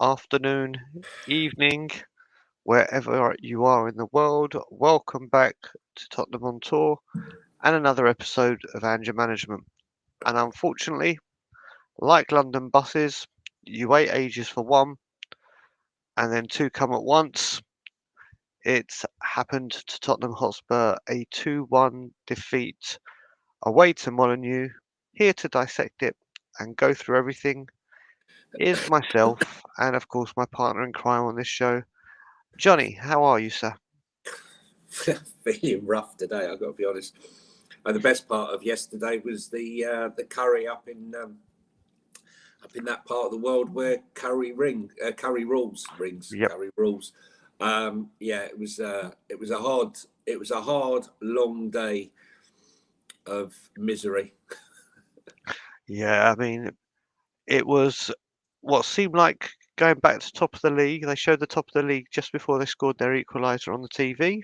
afternoon, evening, wherever you are in the world. Welcome back to Tottenham on Tour and another episode of Ange-r Management. And unfortunately, like London buses, you wait ages for one and then two come at once. It's happened to Tottenham Hotspur, a 2-1 defeat away to Molineux. Here to dissect it and go through everything is myself and, of course, my partner in crime on this show, Johnny. How are you, sir? Feeling rough today, I've got to be honest. And the best part of yesterday was the curry up in that part of the world where curry rules. Yep. It was a hard, long day of misery. Yeah, I mean, it was what seemed like going back to the top of the league. They showed the top of the league just before they scored their equaliser on the TV,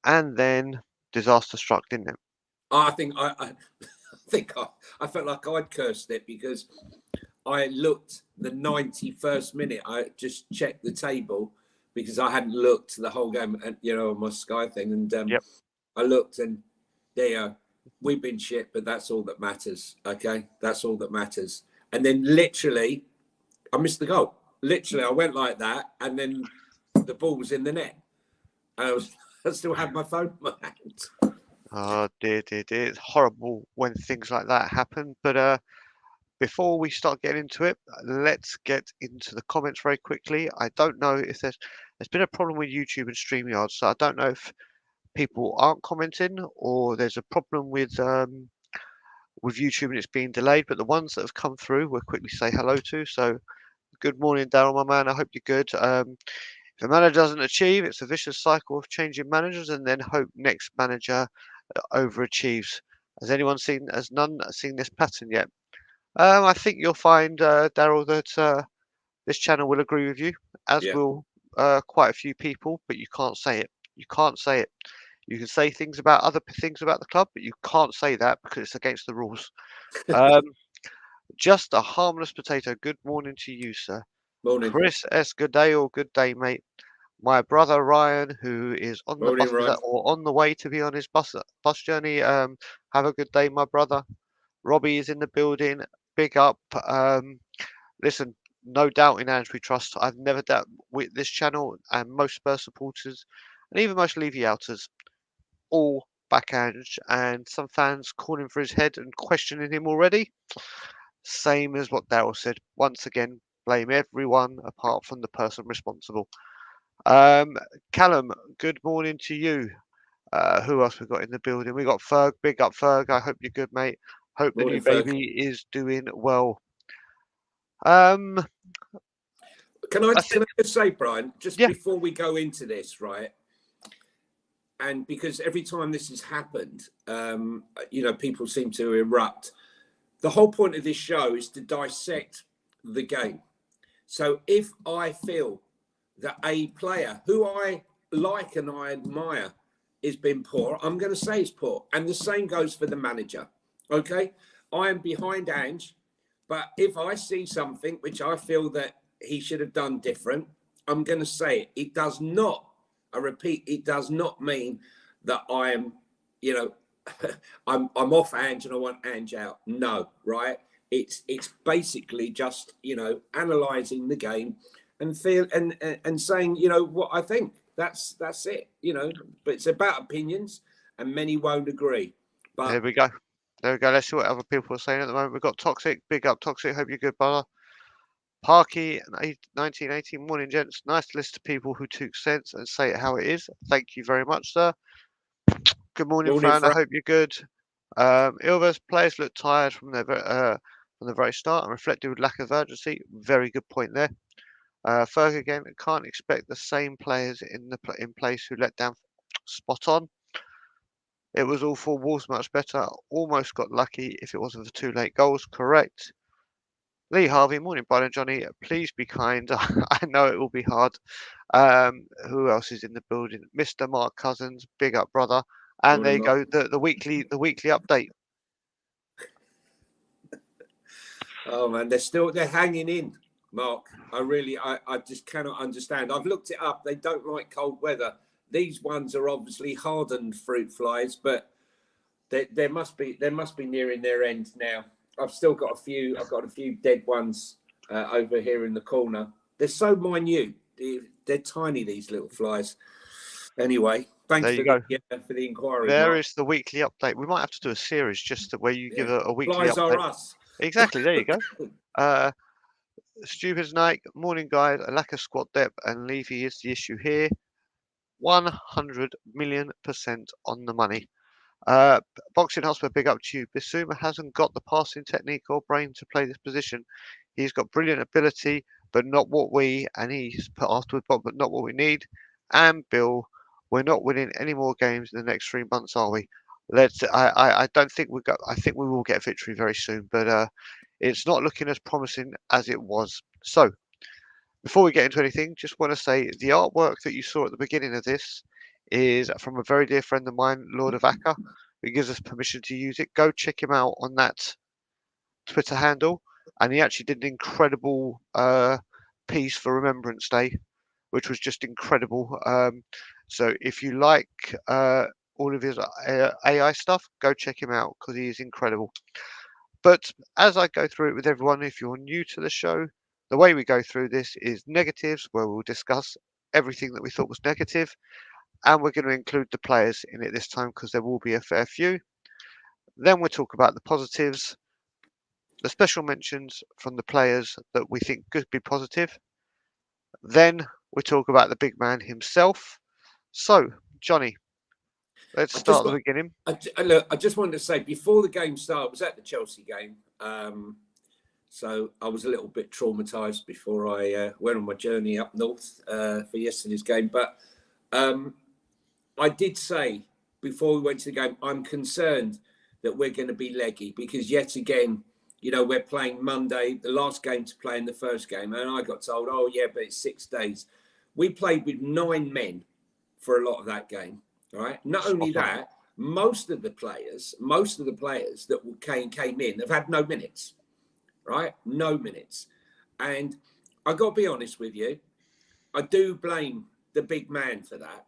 and then disaster struck, didn't it? I felt like I'd cursed it because I looked the 91st minute. I just checked the table because I hadn't looked the whole game, on my Sky thing, and Yep. I looked, and there we've been shit, but that's all that matters. Okay, that's all that matters. And then literally, I missed the goal. Literally, I went like that, and then the ball was in the net. I still had my phone in my hand. Oh dear. It's horrible when things like that happen. But before we start getting into it, let's get into the comments very quickly. I don't know if there's been a problem with YouTube and StreamYard, so I don't know if people aren't commenting or there's a problem with YouTube and it's being delayed. But the ones that have come through, we'll quickly say hello to. So, good morning, Daryl, my man. I hope you're good. If a manager doesn't achieve, it's a vicious cycle of changing managers and then hope next manager overachieves. Has none seen this pattern yet? I think you'll find, Daryl, that this channel will agree with you, as Yeah. will quite a few people, but you can't say it. You can't say it. You can say things about other things about the club, but you can't say that because it's against the rules. Just a harmless potato. Good morning to you, sir. Morning. Chris S. Good day or good day, mate. My brother Ryan, who is on the Morning, bus Ryan. or on the way to be on his bus journey. Have a good day, my brother. Robbie is in the building. Big up. Listen, no doubt in Ange we trust. I've never doubted with this channel and most Spurs supporters and even most Levy outers all back Ange, and some fans calling for his head and questioning him already. Same as what Daryl said. Once again, blame everyone apart from the person responsible. Callum, good morning to you. Who else we got in the building? We got Ferg. Big up, Ferg. I hope you're good, mate. Hope the Morning, new Ferg. baby is doing well. Um, Can I just say, Brian, just Yeah. before we go into this, right? And because every time this has happened, people seem to erupt. The whole point of this show is to dissect the game. So if I feel that a player who I like and I admire has been poor, I'm going to say he's poor. And the same goes for the manager. Okay? I am behind Ange, but if I see something which I feel that he should have done different, I'm going to say it. It does not, I repeat, it does not mean that I am, I'm off Ange and I want Ange out. No, right? It's basically just, analysing the game and saying, what I think. That's it, But it's about opinions, and many won't agree. But There we go. Let's see what other people are saying at the moment. We've got Toxic. Big up, Toxic. Hope you're good, brother. Parky, 1980. Morning, gents. Nice to listen to people who talk sense and say it how it is. Thank you very much, sir. Good morning, Fran. I hope you're good. Ilva's players look tired from the very start and reflected with lack of urgency. Very good point there. Ferg again, can't expect the same players in place who let down. Spot on. It was all for Wolves much better. Almost got lucky if it wasn't for two late goals. Correct. Lee Harvey, morning, Brennan Johnny. Please be kind. I know it will be hard. Who else is in the building? Mr. Mark Cousins, big up, brother. And morning, there you go, the weekly update. Oh man, they're hanging in. Mark. I just cannot understand. I've looked it up. They don't like cold weather. These ones are obviously hardened fruit flies, but they must be nearing their end now. I've still got a few. I've got a few dead ones over here in the corner. They're so minute. They're tiny, these little flies. Anyway, thanks There you go. for the inquiry, There Mark. is the weekly update. We might have to do a series just where you give a weekly Flies are update. us. Exactly. There you go. Stupid night. Morning, guys. A lack of squad depth and Levy is the issue here. 100,000,000% on the money. Boxing Hotspur, big up to you. Bissouma hasn't got the passing technique or brain to play this position. He's got brilliant ability, but not what and he's put afterwards, but not what we need. And Bill, we're not winning any more games in the next 3 months, are we? I don't think we got. I think we will get a victory very soon, but it's not looking as promising as it was. So, before we get into anything, just want to say the artwork that you saw at the beginning of this is from a very dear friend of mine, Lord of Akka, who gives us permission to use it. Go check him out on that Twitter handle, and he actually did an incredible piece for Remembrance Day, which was just incredible. So if you like all of his AI stuff, go check him out because he is incredible. But as I go through it with everyone, if you're new to the show, the way we go through this is negatives, where we'll discuss everything that we thought was negative, and we're going to include the players in it this time because there will be a fair few. Then we'll talk about the positives, the special mentions from the players that we think could be positive. Then we talk about the big man himself. So, Johnny, let's start at the beginning. I just wanted to say before the game started, I was at the Chelsea game. So I was a little bit traumatised before I went on my journey up north for yesterday's game. But I did say before we went to the game, I'm concerned that we're going to be leggy because yet again, you know, we're playing Monday, the last game to play in the first game. And I got told, oh, yeah, but it's 6 days. We played with 9 men for a lot of that game, right? Not only that, most of the players that came in have had no minutes, right? No minutes. And I got to be honest with you, I do blame the big man for that,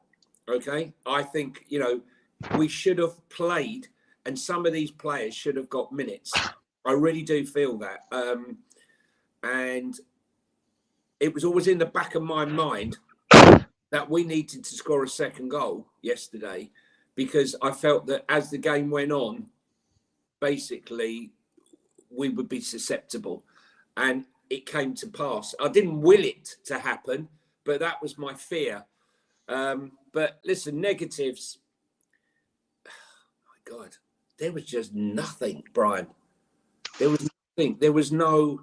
okay? I think, you know, we should have played and some of these players should have got minutes. I really do feel that. And it was always in the back of my mind that we needed to score a second goal yesterday because I felt that as the game went on, basically, we would be susceptible. And it came to pass. I didn't will it to happen, but that was my fear. But listen, negatives. Oh my God, there was just nothing, Brian. There was nothing. There was no.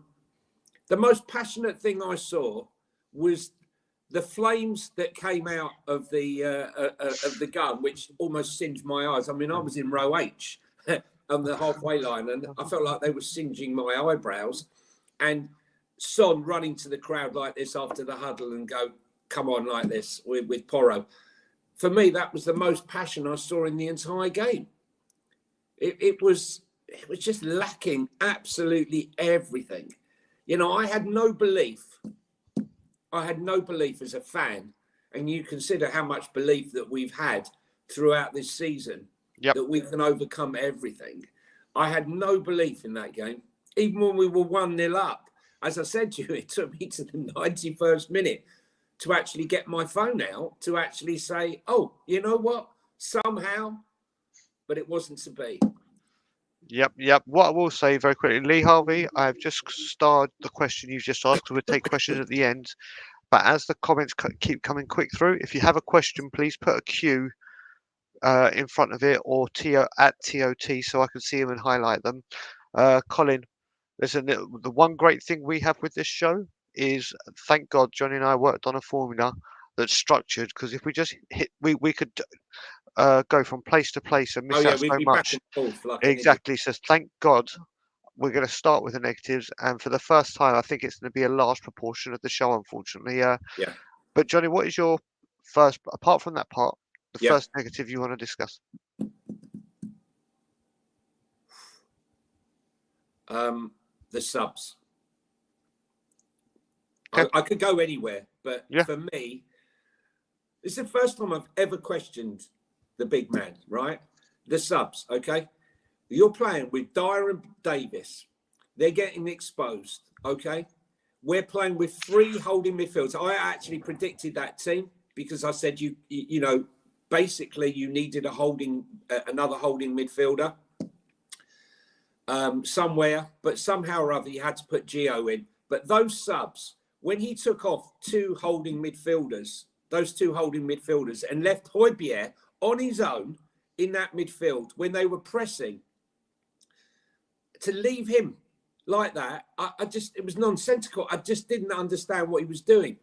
The most passionate thing I saw was the flames that came out of the gun, which almost singed my eyes. I mean, I was in row H on the halfway line, and I felt like they were singeing my eyebrows. And Son running to the crowd like this after the huddle and go, "Come on," like this with Porro. For me, that was the most passion I saw in the entire game. It was just lacking absolutely everything. You know, I had no belief as a fan, and you consider how much belief that we've had throughout this season that we can overcome everything. I had no belief in that game, even when we were 1-0 up. As I said to you, it took me to the 91st minute to actually get my phone out to actually say, oh, you know what? Somehow, but it wasn't to be. Yep. What I will say very quickly, Lee Harvey, I've just starred the question you've just asked. We'll take questions at the end. But as the comments keep coming quick through, if you have a question, please put a Q in front of it or at TOT so I can see them and highlight them. Colin, listen, the one great thing we have with this show is, thank God, Johnny and I worked on a formula that's structured, because if we just hit, we could go from place to place and miss out so much. Back and forth like exactly. So thank God we're going to start with the negatives, and for the first time, I think it's going to be a large proportion of the show, unfortunately. Yeah. But Johnny, what is your first, apart from that part, the first negative you want to discuss? The subs. Okay. I could go anywhere, but Yeah. for me, it's the first time I've ever questioned the big man, right? The subs, okay? You're playing with Dyer and Davis. They're getting exposed, okay? We're playing with 3 holding midfielders. I actually predicted that team because I said you know, basically you needed another holding midfielder somewhere, but somehow or other you had to put Gio in. But those subs, when he took off those 2 holding midfielders, and left Højbjerg on his own in that midfield when they were pressing, to leave him like that, it was nonsensical. I just didn't understand what he was doing.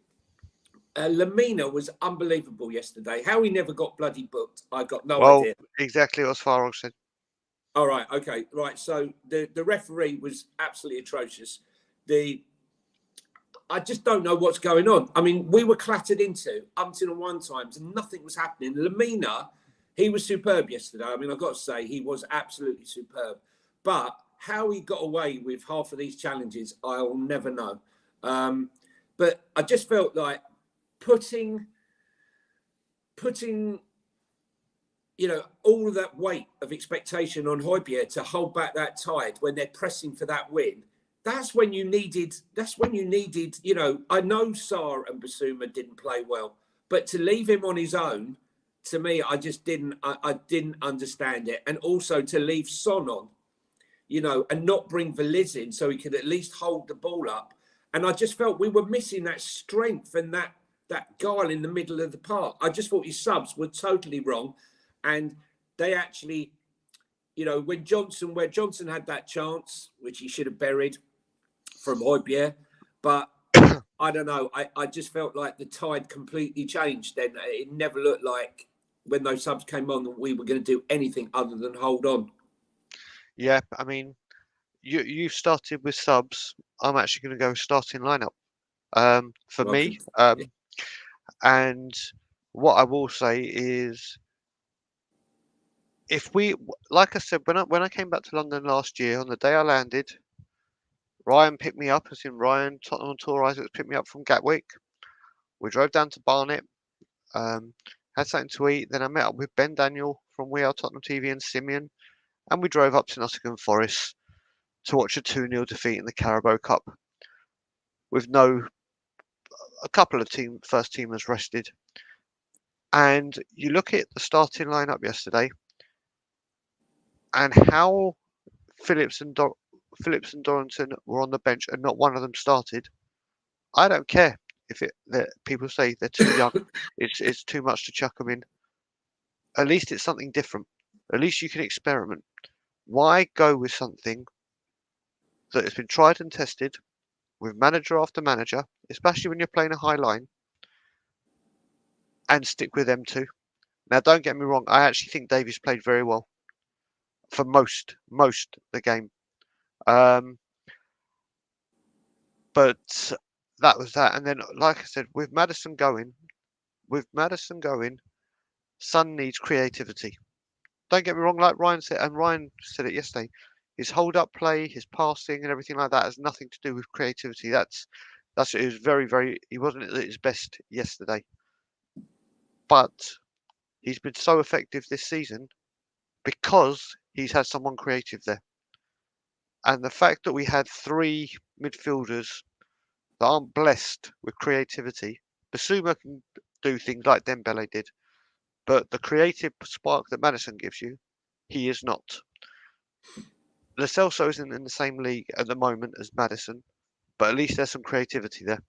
Lamina was unbelievable yesterday. How he never got bloody booked, I got no idea. Exactly what Farrell said. All right, okay, right. So the referee was absolutely atrocious. I just don't know what's going on. I mean, we were clattered into until one times and nothing was happening. Lamina, he was superb yesterday. I mean, I've got to say, he was absolutely superb. But how he got away with half of these challenges, I'll never know. But I just felt like putting you know, all of that weight of expectation on Højbjerg to hold back that tide when they're pressing for that win. That's when you needed, you know, I know Sarr and Basuma didn't play well, but to leave him on his own, to me, I just didn't understand it. And also to leave Son on, you know, and not bring Veliz in so he could at least hold the ball up. And I just felt we were missing that strength and that guile in the middle of the park. I just thought his subs were totally wrong. And they actually, you know, where Johnson had that chance, which he should have buried from Højbjerg, but I don't know. I just felt like the tide completely changed. Then it never looked like when those subs came on that we were going to do anything other than hold on. Yeah, I mean, you started with subs. I'm actually going to go starting lineup. For me, and what I will say is, if we, like I said, when I came back to London last year, on the day I landed, Ryan picked me up, as in Ryan, Tottenham Tour Isaacs picked me up from Gatwick. We drove down to Barnet, had something to eat. Then I met up with Ben Daniel from We Are Tottenham TV and Simeon, and we drove up to Nottingham Forest to watch a 2-0 defeat in the Carabao Cup, with a couple of first teamers rested. And you look at the starting lineup yesterday, and how Phillips and Dorrington were on the bench and not one of them started. I don't care if people say they're too young. It's too much to chuck them in. At least it's something different. At least you can experiment. Why go with something that has been tried and tested with manager after manager, especially when you're playing a high line, and stick with them two? Now, don't get me wrong. I actually think Davies played very well for most the game. But that was that. And then, like I said, with Maddison going, Son needs creativity. Don't get me wrong, like Ryan said, and Ryan said it yesterday, his hold-up play, his passing, and everything like that has nothing to do with creativity. It was very. He wasn't at his best yesterday, but he's been so effective this season because he's had someone creative there. And the fact that we had 3 midfielders that aren't blessed with creativity, Basuma can do things like Dembele did, but the creative spark that Maddison gives you, he is not. Lo Celso isn't in the same league at the moment as Maddison, but at least there's some creativity there.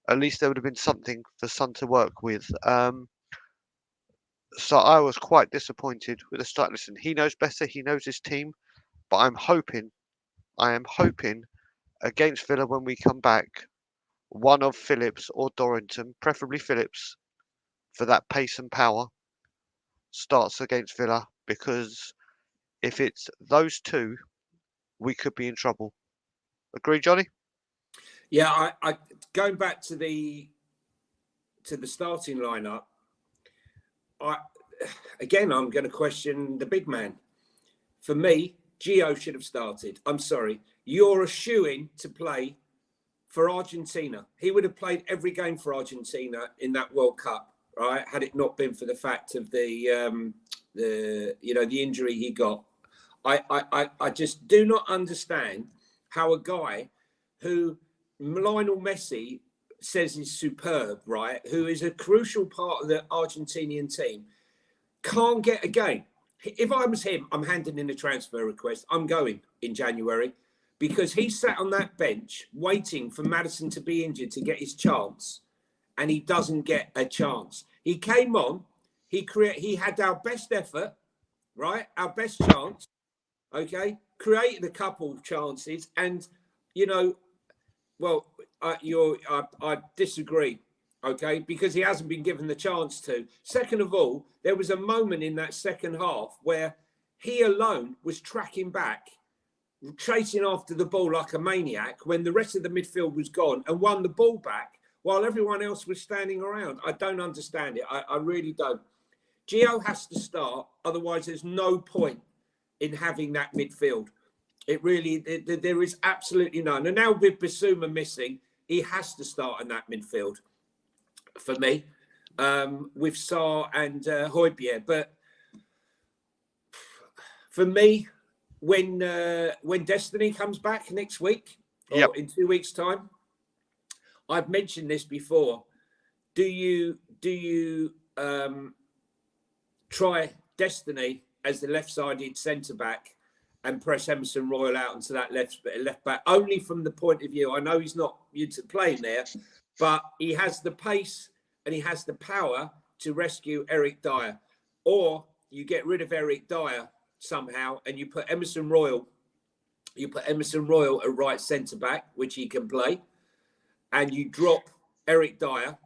At least there would have been something for Son to work with. So I was quite disappointed with the start. Listen, he knows better. He knows his team, but I am hoping against Villa when we come back, one of Phillips or Dorrington, preferably Phillips, for that pace and power, starts against Villa, because if it's those two, we could be in trouble. Agree, Johnny? Yeah, I going back to the starting lineup. I'm going to question the big man. For me, Gio should have started. I'm sorry, you're a shoo-in to play for Argentina. He would have played every game for Argentina in that World Cup, right? Had it not been for the fact of the injury he got. I just do not understand how a guy who Lionel Messi says is superb, right? Who is a crucial part of the Argentinian team, can't get a game. If I was him, I'm handing in a transfer request. I'm going in January because he sat on that bench waiting for Maddison to be injured to get his chance, and he doesn't get a chance. He came on, he had our best effort, right? Our best chance, okay? Created a couple of chances, and I disagree, okay? Because he hasn't been given the chance to. Second of all, there was a moment in that second half where he alone was tracking back, chasing after the ball like a maniac when the rest of the midfield was gone, and won the ball back while everyone else was standing around. I don't understand it. I really don't. Gio has to start, otherwise there's no point in having that midfield. There is absolutely none. And now with Bissouma missing, he has to start in that midfield for me, with Sarr and Højbjerg. But for me, when Destiny comes back next week or in 2 weeks' time, I've mentioned this before. Do you try Destiny as the left-sided centre-back and press Emerson Royal out into that left back, only from the point of view, I know he's not used to playing there, but he has the pace and he has the power to rescue Eric Dyer. Or you get rid of Eric Dyer somehow and you put Emerson Royal at right centre-back, which he can play, and you drop Eric Dyer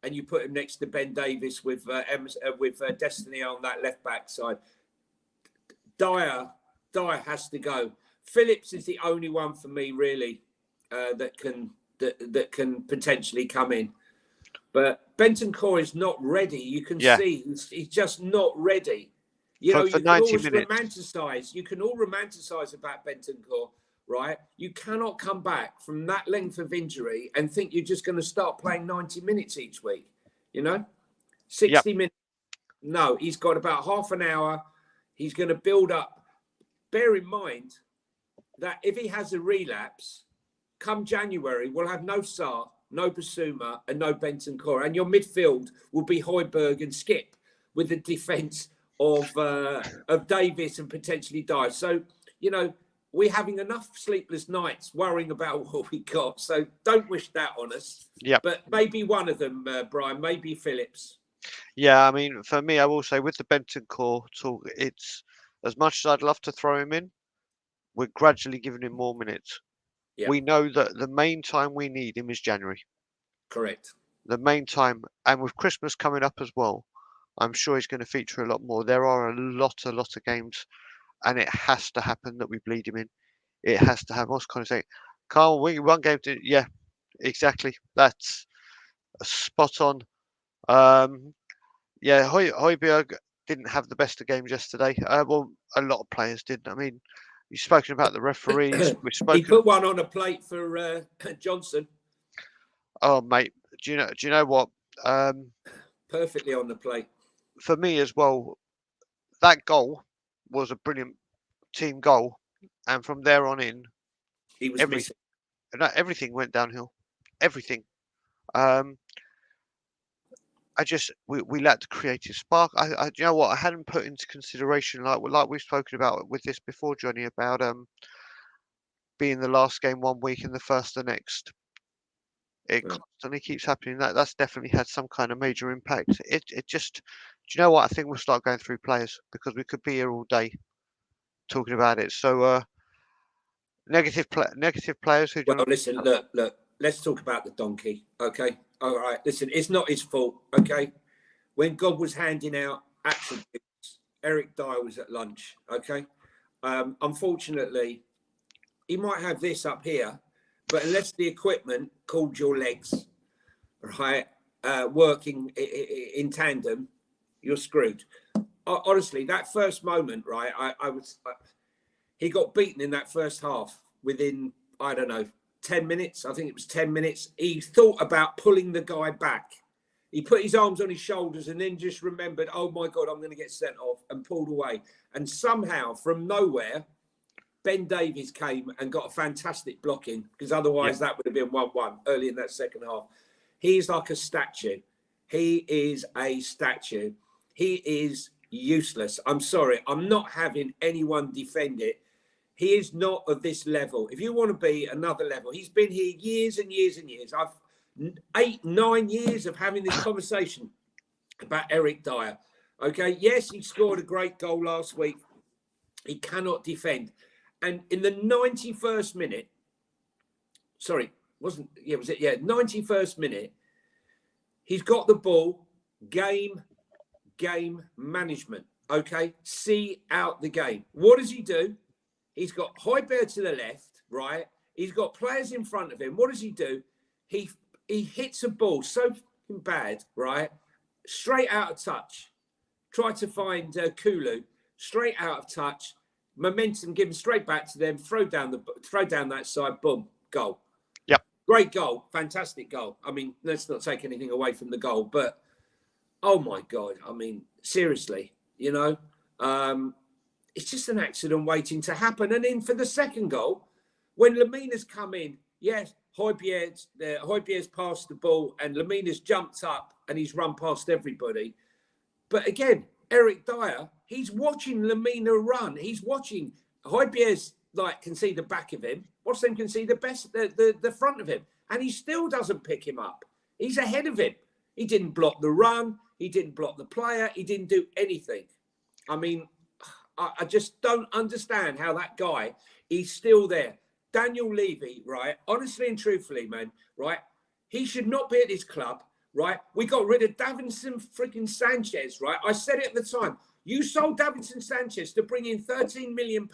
and you put him next to Ben Davis with Destiny on that left-back side. Dyer has to go. Phillips is the only one for me, really, that can potentially come in. But Bentancur is not ready. You can see he's just not ready. You know, you can always romanticize. You can all romanticize about Bentancur, right? You cannot come back from that length of injury and think you're just going to start playing 90 minutes each week. 60 minutes. No, he's got about half an hour. He's going to build up. Bear in mind that if he has a relapse, come January, we'll have no Sarr, no Bissouma, and no Bentancur. And your midfield will be Højbjerg and Skip with the defence of Davis and potentially Dyer. So, we're having enough sleepless nights worrying about what we got. So don't wish that on us. Yeah. But maybe one of them, Brian, maybe Phillips. Yeah, I mean, for me, I will say with the Bentancur talk, it's as much as I'd love to throw him in, we're gradually giving him more minutes. Yeah. We know that the main time we need him is January. Correct. The main time, and with Christmas coming up as well, I'm sure he's going to feature a lot more. There are a lot of games, and it has to happen that we bleed him in. It has to happen. What's kind of saying, Carl, we one game to, yeah, exactly. That's spot on. Yeah, Højbjerg didn't have the best of games yesterday. Well, a lot of players didn't. I mean, you've spoken about the referees. We've spoken. He put one on a plate for Johnson. Oh, mate, do you know what? Perfectly on the plate. For me as well, that goal was a brilliant team goal, and from there on in, he was missing. Everything went downhill. Everything. We lacked creative spark. You know what? I hadn't put into consideration, like we've spoken about with this before, Johnny, about being the last game one week and the first the next. It constantly keeps happening. That's definitely had some kind of major impact. It just, do you know what? I think we'll start going through players because we could be here all day talking about it. So negative players who. Well, listen, look. Let's talk about the donkey, okay? All right, listen, it's not his fault, okay? When God was handing out attributes, Eric Dyer was at lunch, okay? Unfortunately, he might have this up here, but unless the equipment called your legs, right, working in tandem, you're screwed. Honestly, that first moment, right, he got beaten in that first half within, I don't know, 10 minutes. I think it was 10 minutes. He thought about pulling the guy back. He put his arms on his shoulders and then just remembered, oh my God, I'm going to get sent off, and pulled away. And somehow, from nowhere, Ben Davies came and got a fantastic blocking, because otherwise that would have been 1-1 early in that second half. He's like a statue. He is a statue. He is useless. I'm sorry. I'm not having anyone defend it. He is not of this level. If you want to be another level, he's been here years and years and years. I've 8-9 years of having this conversation about Eric Dyer. Okay, yes, he scored a great goal last week. He cannot defend. And in the 91st minute, 91st minute, he's got the ball, game management. Okay, see out the game. What does he do? He's got Højbjerg to the left, right? He's got players in front of him. What does he do? He hits a ball so bad, right? Straight out of touch. Try to find Kulu. Straight out of touch. Momentum given straight back to them. Throw down that side. Boom. Goal. Yep. Great goal. Fantastic goal. I mean, let's not take anything away from the goal, but oh my God. I mean, seriously, you know, it's just an accident waiting to happen. And then for the second goal, when Lemina's come in, yes, Højbjerg's passed the ball and Lemina's jumped up and he's run past everybody. But again, Eric Dyer, he's watching Lemina run. He's watching Højbjerg's can see the back of him. Watch them can see the front of him. And he still doesn't pick him up. He's ahead of him. He didn't block the run. He didn't block the player. He didn't do anything. I mean, I just don't understand how that guy is still there. Daniel Levy, right? Honestly and truthfully, man, right? He should not be at this club, right? We got rid of Davinson freaking Sanchez, right? I said it at the time. You sold Davinson Sanchez to bring in £13 million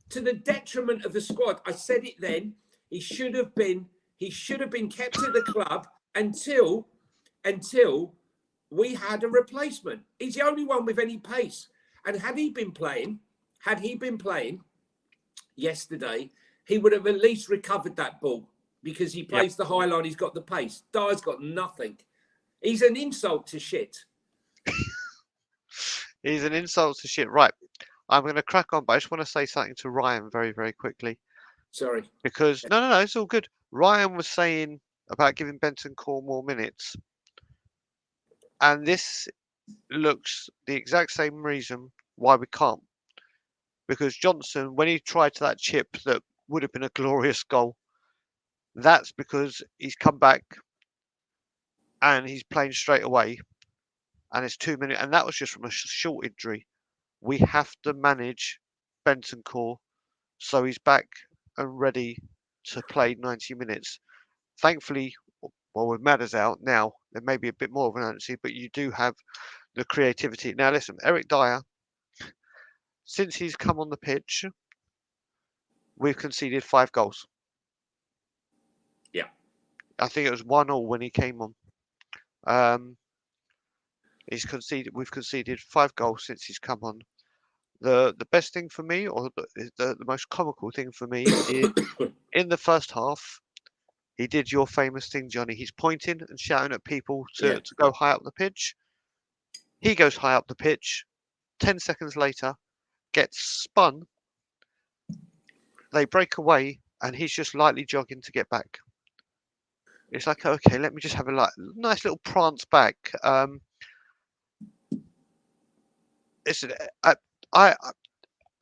to the detriment of the squad. I said it then. He should have been kept at the club until we had a replacement. He's the only one with any pace. And had he been playing yesterday, he would have at least recovered that ball, because he plays the high line. He's got the pace. Dyer's got nothing. He's an insult to shit. He's an insult to shit. Right. I'm going to crack on, but I just want to say something to Ryan very, very quickly. Sorry. Because, no, it's all good. Ryan was saying about giving Bentancur more minutes. And this looks the exact same reason why we can't. Because Johnson, when he tried to that chip that would have been a glorious goal, that's because he's come back and he's playing straight away. And it's 2 minutes. And that was just from a short injury. We have to manage Bentancur so he's back and ready to play 90 minutes. Thankfully, well, with Madders out now, there may be a bit more of an urgency, but you do have the creativity. Now, listen, Eric Dyer, since he's come on the pitch, we've conceded 5 goals. Yeah. I think it was 1-1 when he came on. We've conceded 5 goals since he's come on. The best thing for me, or the most comical thing for me, is in the first half, he did your famous thing, Johnny. He's pointing and shouting at people to go high up the pitch. He goes high up the pitch. 10 seconds later, gets spun. They break away, and he's just lightly jogging to get back. It's like, okay, let me just have a nice little prance back. Listen,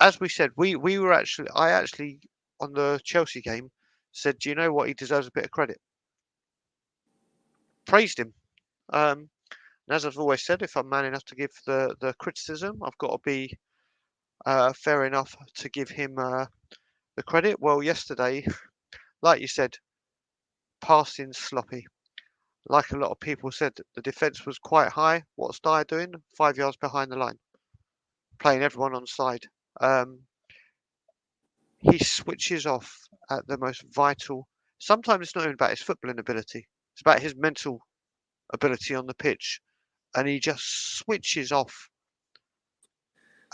as we said, I actually on the Chelsea game said, do you know what? He deserves a bit of credit. Praised him. And as I've always said, if I'm man enough to give the criticism, I've got to be fair enough to give him the credit. Well, yesterday, like you said, passing sloppy. Like a lot of people said, the defence was quite high. What's Dyer doing? 5 yards behind the line, playing everyone on side. He switches off at the most vital. Sometimes it's not even about his footballing ability. It's about his mental ability on the pitch. And he just switches off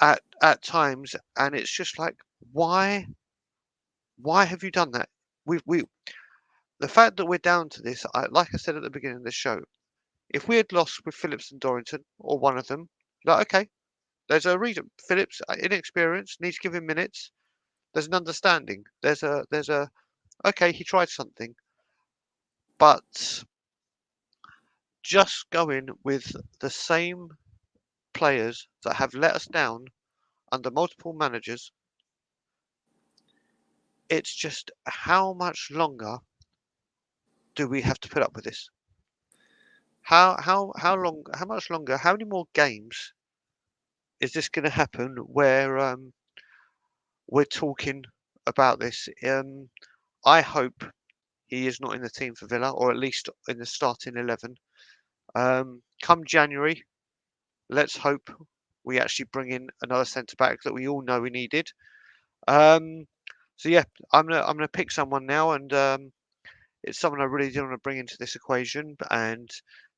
at times. And it's just like, why have you done that? we the fact that we're down to this, like I said at the beginning of the show, if we had lost with Phillips and Dorrington or one of them, like okay, there's a reason. Phillips, inexperienced, needs to give him minutes. There's an understanding. There's a okay, he tried something, but just going with the same players that have let us down under multiple managers, it's just how much longer do we have to put up with this? How much longer? How many more games is this going to happen where we're talking about this? I hope he is not in the team for Villa, or at least in the starting 11. Come January, let's hope we actually bring in another centre back that we all know we needed. So yeah, I'm gonna pick someone now, and it's someone I really do want to bring into this equation. And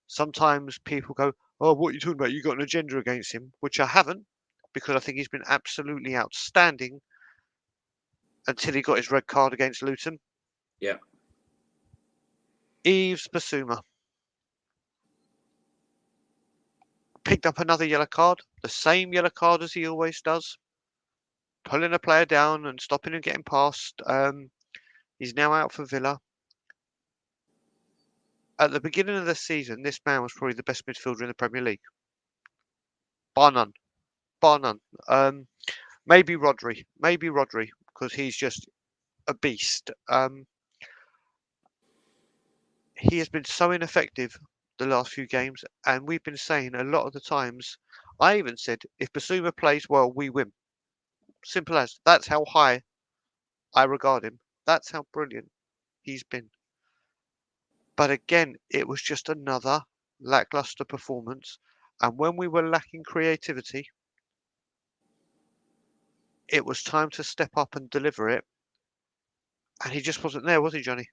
sometimes people go, "Oh, what are you talking about? You got an agenda against him," which I haven't, because I think he's been absolutely outstanding until he got his red card against Luton. Yeah. Yves Bissouma picked up another yellow card, the same yellow card as he always does, pulling a player down and stopping him getting past. He's now out for Villa. At the beginning of the season, this man was probably the best midfielder in the Premier League. Bar none. Bar none. Maybe Rodri, because he's just a beast. He has been so ineffective the last few games, and we've been saying a lot of the times. I even said if Basuma plays well, we win. Simple as. That's how high I regard him. That's how brilliant he's been. But again, it was just another lackluster performance, and when we were lacking creativity, it was time to step up and deliver it. And he just wasn't there, was he, Johnny?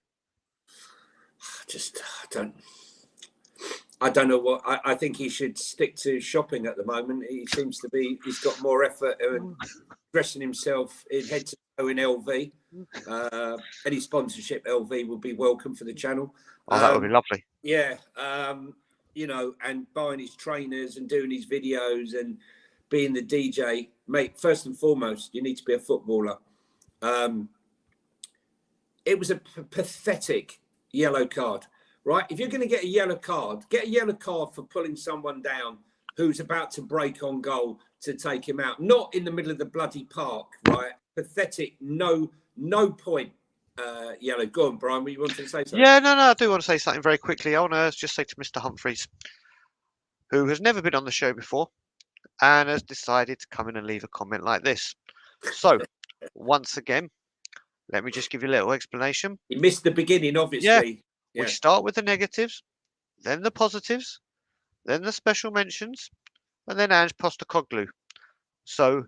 I don't know what. I think he should stick to shopping at the moment. He seems to be. He's got more effort dressing himself in head to toe in LV. Any sponsorship LV would be welcome for the channel. Oh, that would be lovely. Yeah, you know, and buying his trainers and doing his videos and being the DJ, mate. First and foremost, you need to be a footballer. It was a pathetic yellow card, right? If you're going to get a yellow card for pulling someone down who's about to break on goal to take him out, not in the middle of the bloody park, right? Pathetic, no point. Yellow. Go on, Brian. What you wanted to say something? Yeah, no, I do want to say something very quickly. I want to just say to Mr. Humphreys, who has never been on the show before and has decided to come in and leave a comment like this. So, once again, let me just give you a little explanation. You missed the beginning, obviously. Yeah. We start with the negatives, then the positives, then the special mentions, and then Ange Postecoglou. So,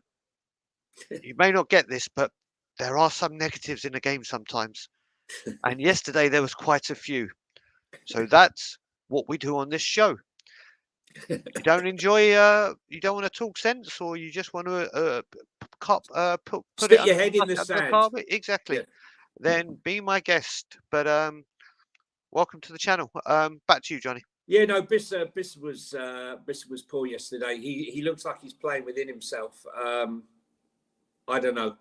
you may not get this, but there are some negatives in the game sometimes. And yesterday there was quite a few. So that's what we do on this show. You don't enjoy, you don't want to talk sense, or you just want to put Stick it your head in the sand. carpet. Exactly. Yeah. Then be my guest. But welcome to the channel. Back to you, Johnny. Yeah, no, Biss was poor yesterday. He looks like he's playing within himself. I don't know.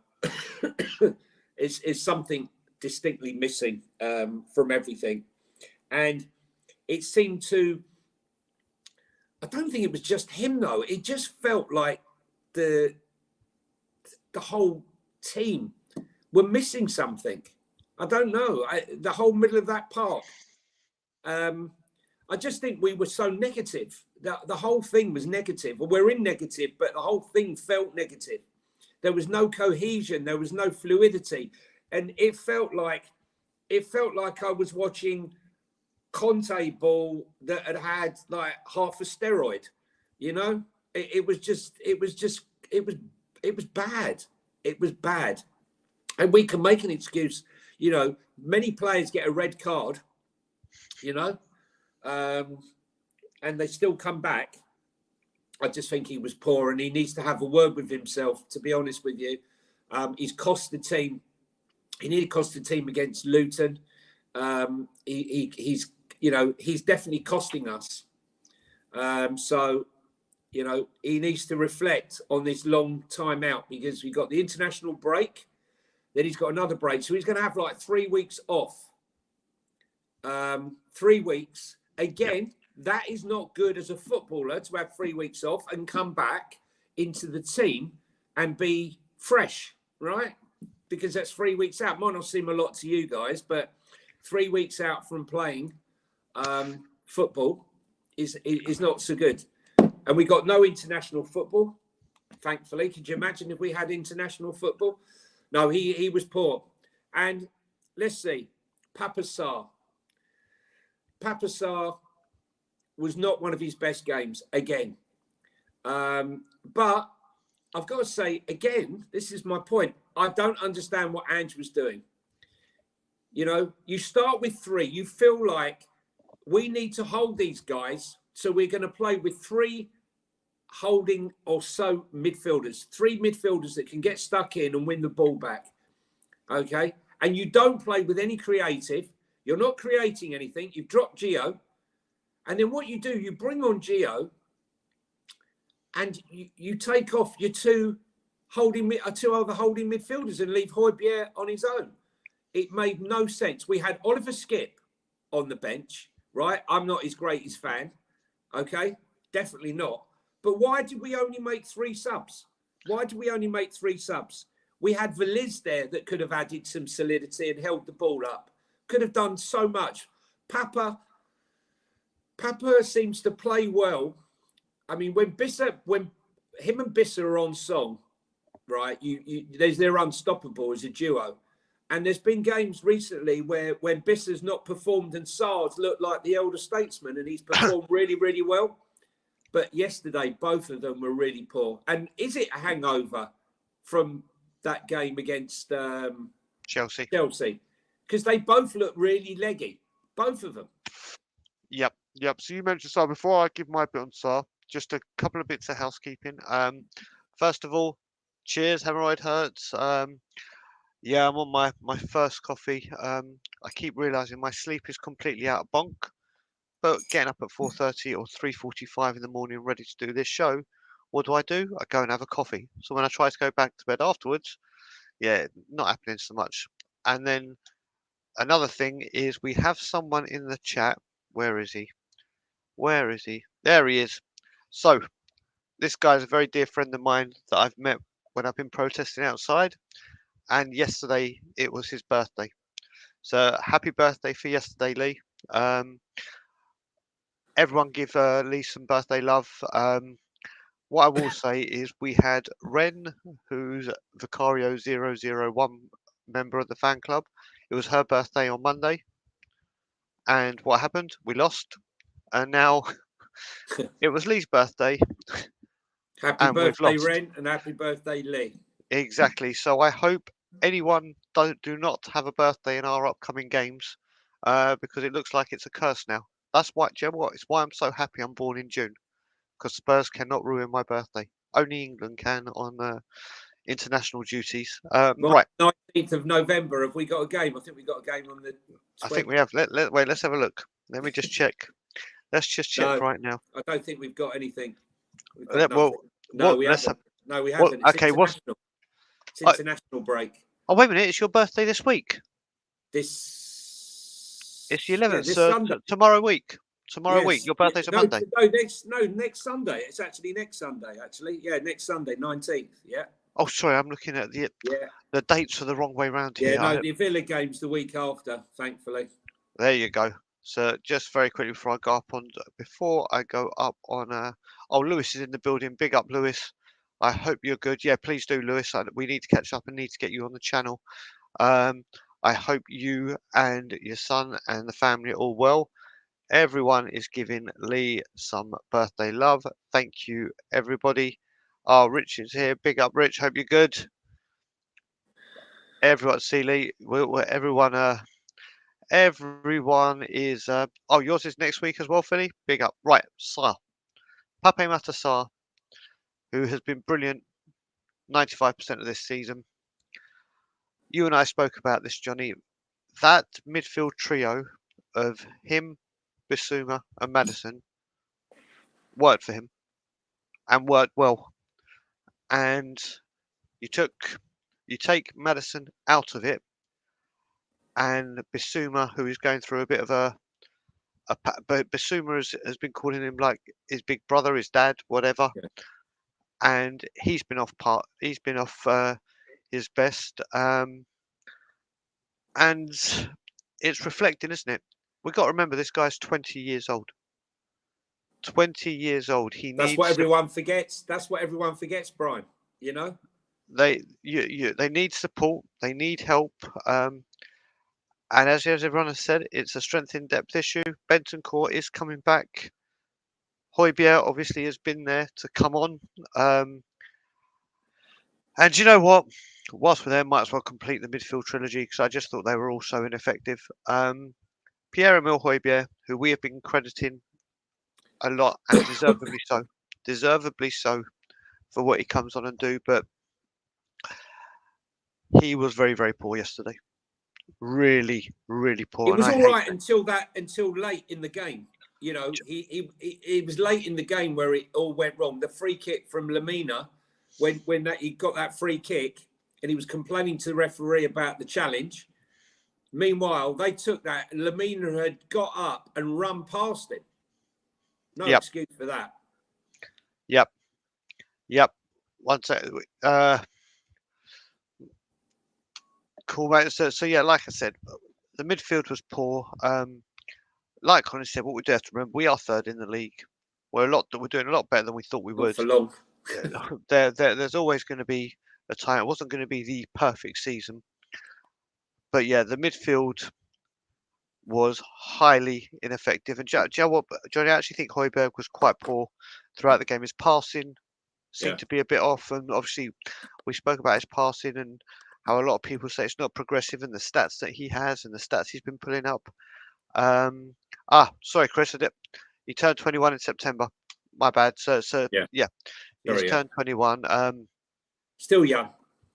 It's something distinctly missing from everything, and it seemed to. I don't think it was just him though. It just felt like the whole team were missing something. I don't know. The whole middle of that park. I just think we were so negative. The whole thing was negative. Well, we're in negative, but the whole thing felt negative. There was no cohesion. There was no fluidity, and it felt like I was watching Conte ball that had like half a steroid. You know, it was bad. It was bad, and we can make an excuse. You know, many players get a red card. You know, and they still come back. I just think he was poor, and he needs to have a word with himself. To be honest with you, he's cost the team He nearly cost the team against Luton. He's definitely costing us. So he needs to reflect on this long time out, because we got the international break, then he's got another break, so he's going to have like 3 weeks off. 3 weeks again. Yep. That is not good as a footballer, to have 3 weeks off and come back into the team and be fresh, right? Because that's 3 weeks out. Might not seem a lot to you guys, but 3 weeks out from playing football is not so good. And we got no international football, thankfully. Could you imagine if we had international football? No, he was poor. And let's see, Papa Sarr. Papa Sarr was not one of his best games again. But I've got to say, again, this is my point. I don't understand what Ange was doing. You start with 3. You feel like we need to hold these guys. So we're going to play with 3 holding or so midfielders, 3 midfielders that can get stuck in and win the ball back. Okay. And you don't play with any creative. You're not creating anything. You've dropped Gio. And then what you do, you bring on Gio and you take off your 2 other holding midfielders and leave Højbjerg on his own. It made no sense. We had Oliver Skip on the bench, right? I'm not his greatest fan. Okay. Definitely not. But why did we only make 3 subs? Why did we only make 3 subs? We had Veliz there that could have added some solidity and held the ball up. Could have done so much. Papa seems to play well. I mean, when him and Bissa are on song, right? They're unstoppable as a duo. And there's been games recently where when Bissa's not performed and Sarr's looked like the elder statesman, and he's performed really, really well. But yesterday, both of them were really poor. And is it a hangover from that game against Chelsea? Because they both look really leggy, both of them. Yep. So you mentioned Sarr. Before I give my bit on Sarr, just a couple of bits of housekeeping. First of all, cheers, hemorrhoid hurts. Yeah, I'm on my first coffee. I keep realising my sleep is completely out of bonk. But getting up at 4:30 or 3:45 in the morning, ready to do this show, what do? I go and have a coffee. So when I try to go back to bed afterwards, yeah, not happening so much. And then another thing is we have someone in the chat. Where is he? There he is. So this guy's a very dear friend of mine that I've met when I've been protesting outside. And yesterday it was his birthday. So happy birthday for yesterday, Lee. Everyone give Lee some birthday love. What I will say is we had Ren, who's Vicario 001 member of the fan club. It was her birthday on Monday. And what happened? We lost. And now it was Lee's birthday. Happy birthday, Ren, and happy birthday, Lee. Exactly. So I hope anyone do not have a birthday in our upcoming games, because it looks like it's a curse now. That's why, do you know what? It's why I'm so happy I'm born in June, because Spurs cannot ruin my birthday. Only England can on international duties. Right. 19th of November. Have we got a game? I think we got a game on the 20th. I think we have. Wait, let's have a look. Let me just check. Let's just check right now. I don't think we've got anything. We haven't. No, we haven't. Okay, it's international break. Oh, wait a minute. It's your birthday this week. It's the 11th. Yeah, so tomorrow week. Your birthday's on Monday. Next Sunday. It's actually next Sunday. Yeah, next Sunday, 19th. Yeah. Oh, sorry, I'm looking at the dates are the wrong way round here. Yeah, no, the Villa game's the week after, thankfully. There you go. So just very quickly before I go up on Lewis is in the building. Big up, Lewis. I hope you're good. Yeah, please do, Lewis. We need to catch up and need to get you on the channel. I hope you and your son and the family are all well. Everyone is giving Lee some birthday love. Thank you, everybody. Oh, Rich is here. Big up, Rich. Hope you're good. Everyone, see Lee. Everyone is. Yours is next week as well, Philly. Big up. Right, Sarr. Pape Matar Sarr, who has been brilliant 95% of this season. you and I spoke about this, Johnny. That midfield trio of him, Bissouma, and Maddison worked for him and worked well. And you take Maddison out of it, and Bissouma, who is going through a bit of but Bissouma has been calling him like his big brother, his dad, whatever, Yeah. and he's been off his best, and it's reflecting, isn't it? We've got to remember this guy's 20 years old. 20 years old. He That's what needs everyone forgets. That's what everyone forgets, Brian. You know. they need support. They need help. And as everyone has said, it's a strength in depth issue. Bentancur is coming back. Højbjerg obviously has been there to come on. And you know what? Whilst we're there, might as well complete the midfield trilogy because I just thought they were all so ineffective. Pierre-Emile Højbjerg, who we have been crediting a lot and deservedly so for what he comes on and do, but he was very, very poor yesterday. Really, really poor. It was and all right until late in the game. You know, he was late in the game where it all went wrong. The free kick from Lamina, when he got that free kick and he was complaining to the referee about the challenge. Meanwhile, they took that and Lamina had got up and run past him. No excuse for that. Yep. One second. Cool, mate. So yeah, like I said, the midfield was poor. Like Conor said, what we do have to remember, we are third in the league. We're doing a lot better than we thought we would. For long. There's always going to be a time. It wasn't going to be the perfect season, but yeah, the midfield was highly ineffective. And do you know what, Johnny? I actually think Højbjerg was quite poor throughout the game. His passing seemed to be a bit off, and obviously we spoke about his passing and how a lot of people say it's not progressive, and the stats that he has and the stats he's been putting up. Sorry, Chris, he turned 21 in September. My bad. So yeah, he's turned 21. Still young.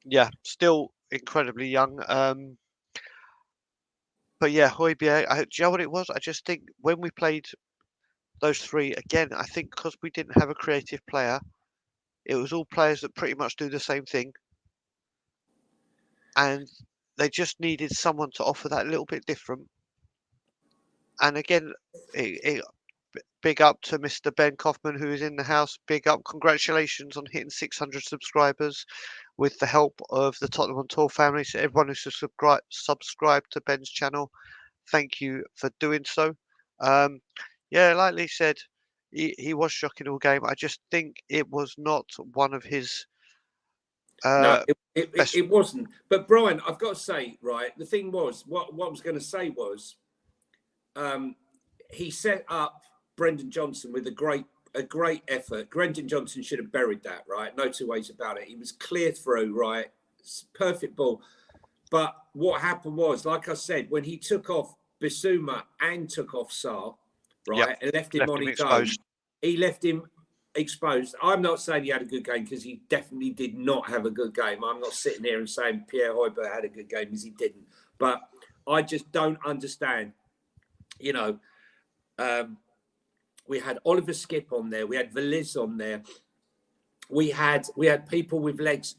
Yeah, still incredibly young. But yeah, Højbjerg, do you know what it was? I just think when we played those three again, I think because we didn't have a creative player, it was all players that pretty much do the same thing, and they just needed someone to offer that little bit different. And again, big up to Mr. Ben Kaufman, who is in the house. Big up, congratulations on hitting 600 subscribers with the help of the Tottenham on Tour family. So everyone who's subscribed to Ben's channel, thank you for doing so. Yeah, like Lee said, he was shocking all game. I just think it was not one of his. No, it wasn't. But Brian, I've got to say, right, the thing was, what I was going to say was, he set up Brennan Johnson with a great effort. Brennan Johnson should have buried that, right? No two ways about it. He was clear through, right? Perfect ball. But what happened was, like I said, when he took off Bissouma and took off Sarr, right, and left him on his own, he left him exposed. I'm not saying he had a good game because he definitely did not have a good game. I'm not sitting here and saying Pierre Højbjerg had a good game because he didn't. But I just don't understand. You know, we had Oliver Skip on there. We had Veliz on there. We had people with legs.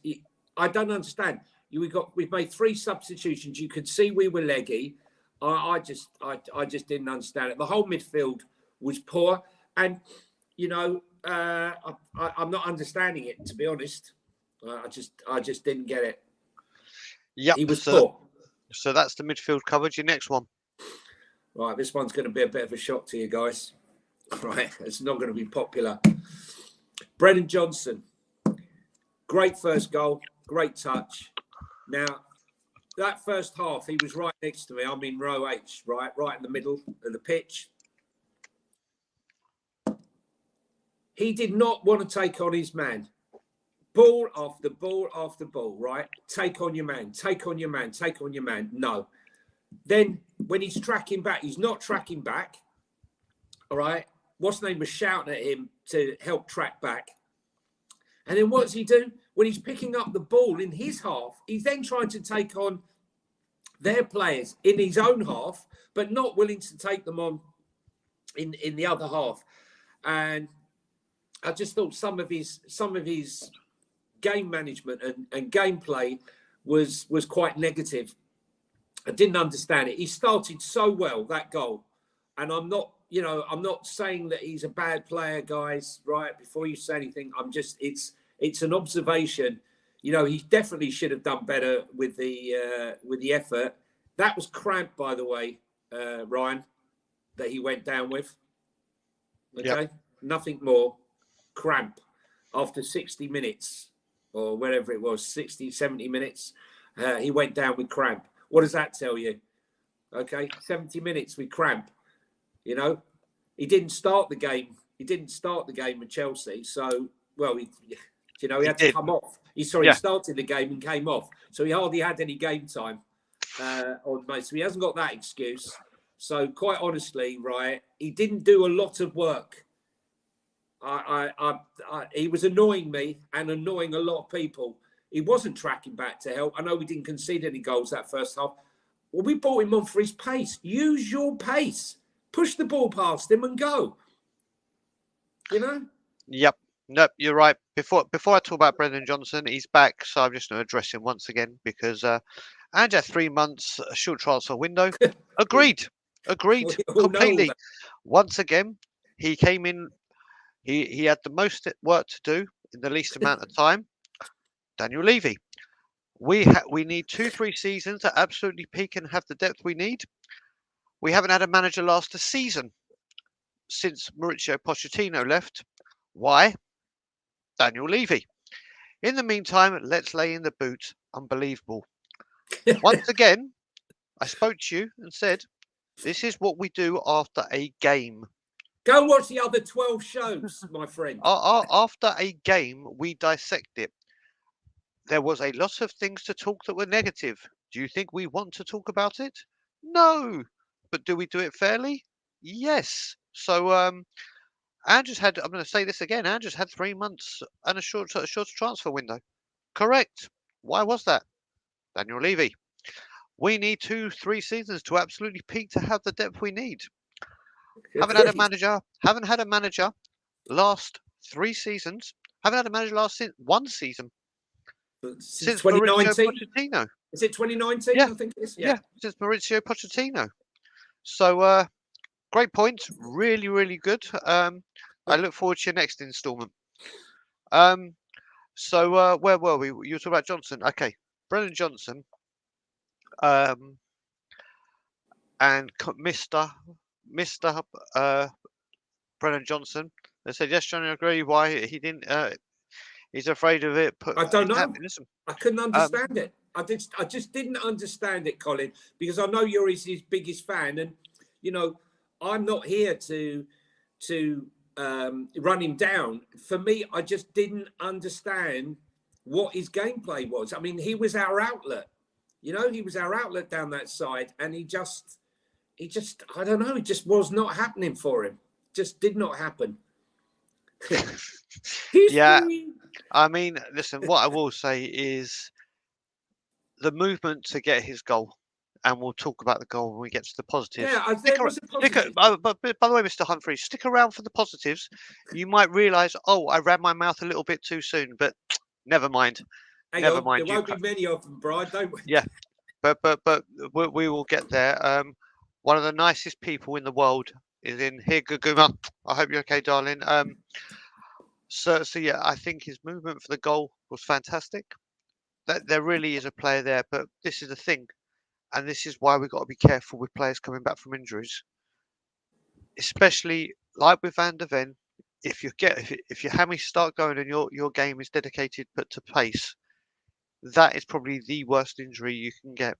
I don't understand. We've made 3 substitutions. You could see we were leggy. I just didn't understand it. The whole midfield was poor, and you know, I'm not understanding it, to be honest. I just didn't get it. Yeah, he was poor. So that's the midfield covered. Your next one. Right, this one's going to be a bit of a shock to you guys. Right, it's not going to be popular. Brennan Johnson, great first goal, great touch. Now, that first half, he was right next to me. I'm in row H, right in the middle of the pitch. He did not want to take on his man. Ball after ball after ball, right? Take on your man, take on your man, take on your man. No. Then when he's tracking back, he's not tracking back. All right. What's name was shouting at him to help track back. And then what does he do? When he's picking up the ball in his half, he's then trying to take on their players in his own half, but not willing to take them on in the other half. And I just thought some of his game management and gameplay was quite negative. I didn't understand it. He started so well, that goal. And I'm not saying that he's a bad player, guys, right? Before you say anything, it's an observation. He definitely should have done better with the effort. That was cramp, by the way, Ryan, that he went down with. Okay? Yep. Nothing more. Cramp. After 60 minutes, or whatever it was, 60, 70 minutes, he went down with cramp. What does that tell you? Okay, 70 minutes with cramp. He didn't start the game. He didn't start the game with Chelsea. So, well, he had to come off. He started the game and came off. So he hardly had any game time on most. So he hasn't got that excuse. So quite honestly, right, he didn't do a lot of work. He was annoying me and annoying a lot of people. He wasn't tracking back to help. I know we didn't concede any goals that first half. Well, we brought him on for his pace. Use your pace. Push the ball past him and go. Yep. Nope, you're right. Before I talk about Brennan Johnson, he's back, so I'm just going to address him once again because Ange had 3 months, a short transfer window. Agreed. Completely. Once again, he came in. He had the most work to do in the least amount of time. Daniel Levy. We need 2-3 seasons to absolutely peak and have the depth we need. We haven't had a manager last a season since Mauricio Pochettino left. Why? Daniel Levy. In the meantime, let's lay in the boot. Unbelievable. Once again, I spoke to you and said, this is what we do after a game. Go and watch the other 12 shows, my friend. After a game, we dissect it. There was a lot of things to talk that were negative. Do you think we want to talk about it? No. But do we do it fairly? Yes. So Andrew's had, I'm going to say this again, Andrew's had 3 months and a short transfer window. Correct. Why was that? Daniel Levy. We need 2-3 seasons to absolutely peak to have the depth we need. Haven't had a manager last 3 seasons. Haven't had a manager last 1 season. Since 2019. Pochettino. Is it 2019? Yeah. I think it is. Yeah, since Mauricio Pochettino. So great points. Really, really good. I look forward to your next instalment. So where were we? You were talking about Johnson. Okay. Brennan Johnson. And Mr. Brennan Johnson. They said, yes, Johnny, I agree. Why he didn't? He's afraid of it. I don't know. Listen, I couldn't understand it. I just didn't understand it, Colin, because I know you're his biggest fan, and I'm not here to run him down. For me, I just didn't understand what his gameplay was. I mean, he was our outlet. He was our outlet down that side, and he just, I don't know, it just was not happening for him. Just did not happen. Yeah, I mean, listen, what I will say is the movement to get his goal, and we'll talk about the goal when we get to the positives. Yeah, there was a positive. But by the way, Mr. Humphrey, stick around for the positives. You might realise, I ran my mouth a little bit too soon, but never mind. Never mind. There won't be many of them, Brian, don't we? Yeah, but we will get there. One of the nicest people in the world is in here, Guguma. I hope you're okay, darling. So yeah, I think his movement for the goal was fantastic. That there really is a player there, but this is the thing, and this is why we've got to be careful with players coming back from injuries, especially like with Van der Ven. If your hammies start going and your game is dedicated but to pace, that is probably the worst injury you can get,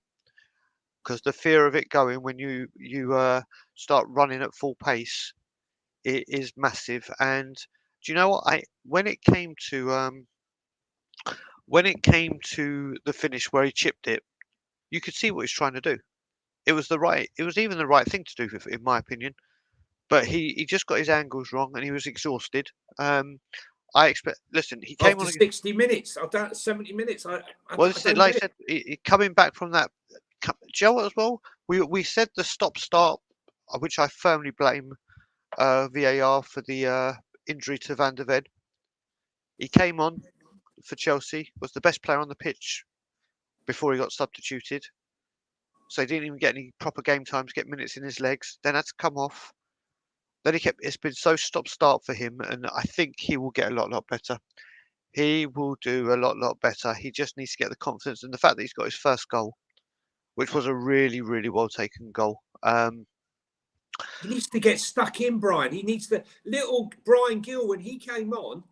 because the fear of it going when you start running at full pace, it is massive. And do you know what? When it came to the finish where he chipped it, you could see what he's trying to do. It was even the right thing to do, in my opinion. But he just got his angles wrong and he was exhausted. I expect. Listen, he came After on. 60 minutes, I don't 70 minutes. I Well, don't like I get said, it. coming back from that, Joe as well. We said the stop start, which I firmly blame VAR for the injury to Van der Ven. He came on for Chelsea, was the best player on the pitch before he got substituted. So he didn't even get any proper game time to get minutes in his legs. Then had to come off. Then he kept. It's been so stop start for him, and I think he will get a lot better. He will do a lot better. He just needs to get the confidence, and the fact that he's got his first goal, which was a really well taken goal. He needs to get stuck in, Brian. He needs to. Little Brian Gill, when he came on,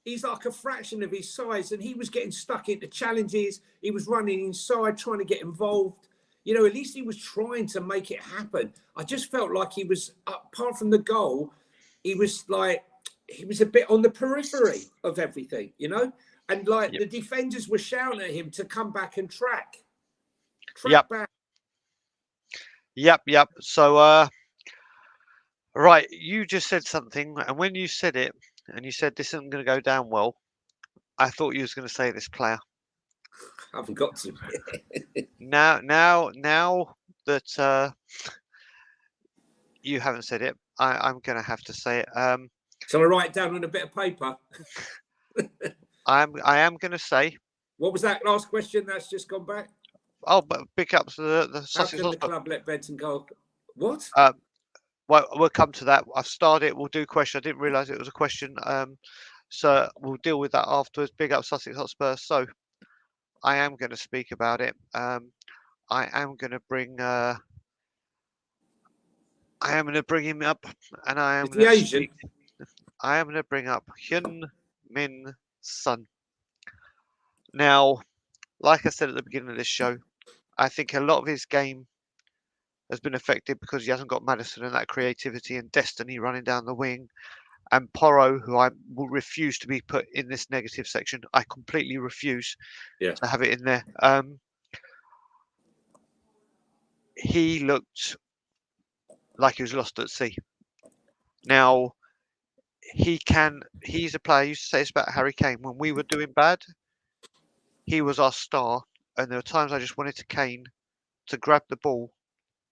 he's like a fraction of his size, and he was getting stuck into challenges. He was running inside, trying to get involved. You know, at least he was trying to make it happen. I just felt like he was, apart from the goal, he was a bit on the periphery of everything, you know? And like Yep. the defenders were shouting at him to come back and track Yep. back. Yep. So, right, you just said something, and when you said it, and you said this isn't going to go down well, I thought you was going to say this player. I haven't got to. Now that you haven't said it, I'm going to have to say it. Shall I write it down on a bit of paper? I am going to say. What was that last question that's just gone back? Oh, but pick up the How Sussex can the Hospital. club let Benton go? What? Well, we'll come to that. I've started. We'll do question. I didn't realise it was a question. So we'll deal with that afterwards. Big up Sussex Hotspur. So I am going to speak about it. I am going to bring. I am going to bring him up, and I am Is he going to Asian? speak. I am going to bring up Hyun Min Sun. Now, like I said at the beginning of this show, I think a lot of his game has been affected because he hasn't got Maddison and that creativity and destiny running down the wing. And Porro, who I will refuse to be put in this negative section, I completely refuse to have it in there. He looked like he was lost at sea. Now, he's a player, I used to say this about Harry Kane. When we were doing bad, he was our star. And there were times I just wanted Kane to grab the ball,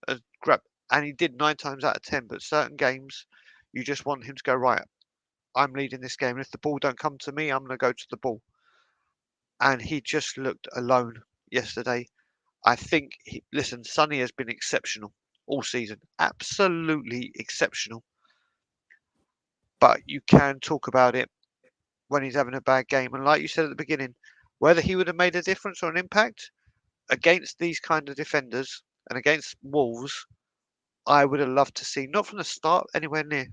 and he did 9 times out of 10. But certain games, you just want him to go, right, I'm leading this game. And if the ball don't come to me, I'm going to go to the ball. And he just looked alone yesterday. I think, listen, Sonny has been exceptional all season. Absolutely exceptional. But you can talk about it when he's having a bad game. And like you said at the beginning, whether he would have made a difference or an impact against these kind of defenders and against Wolves, I would have loved to see, not from the start, anywhere near.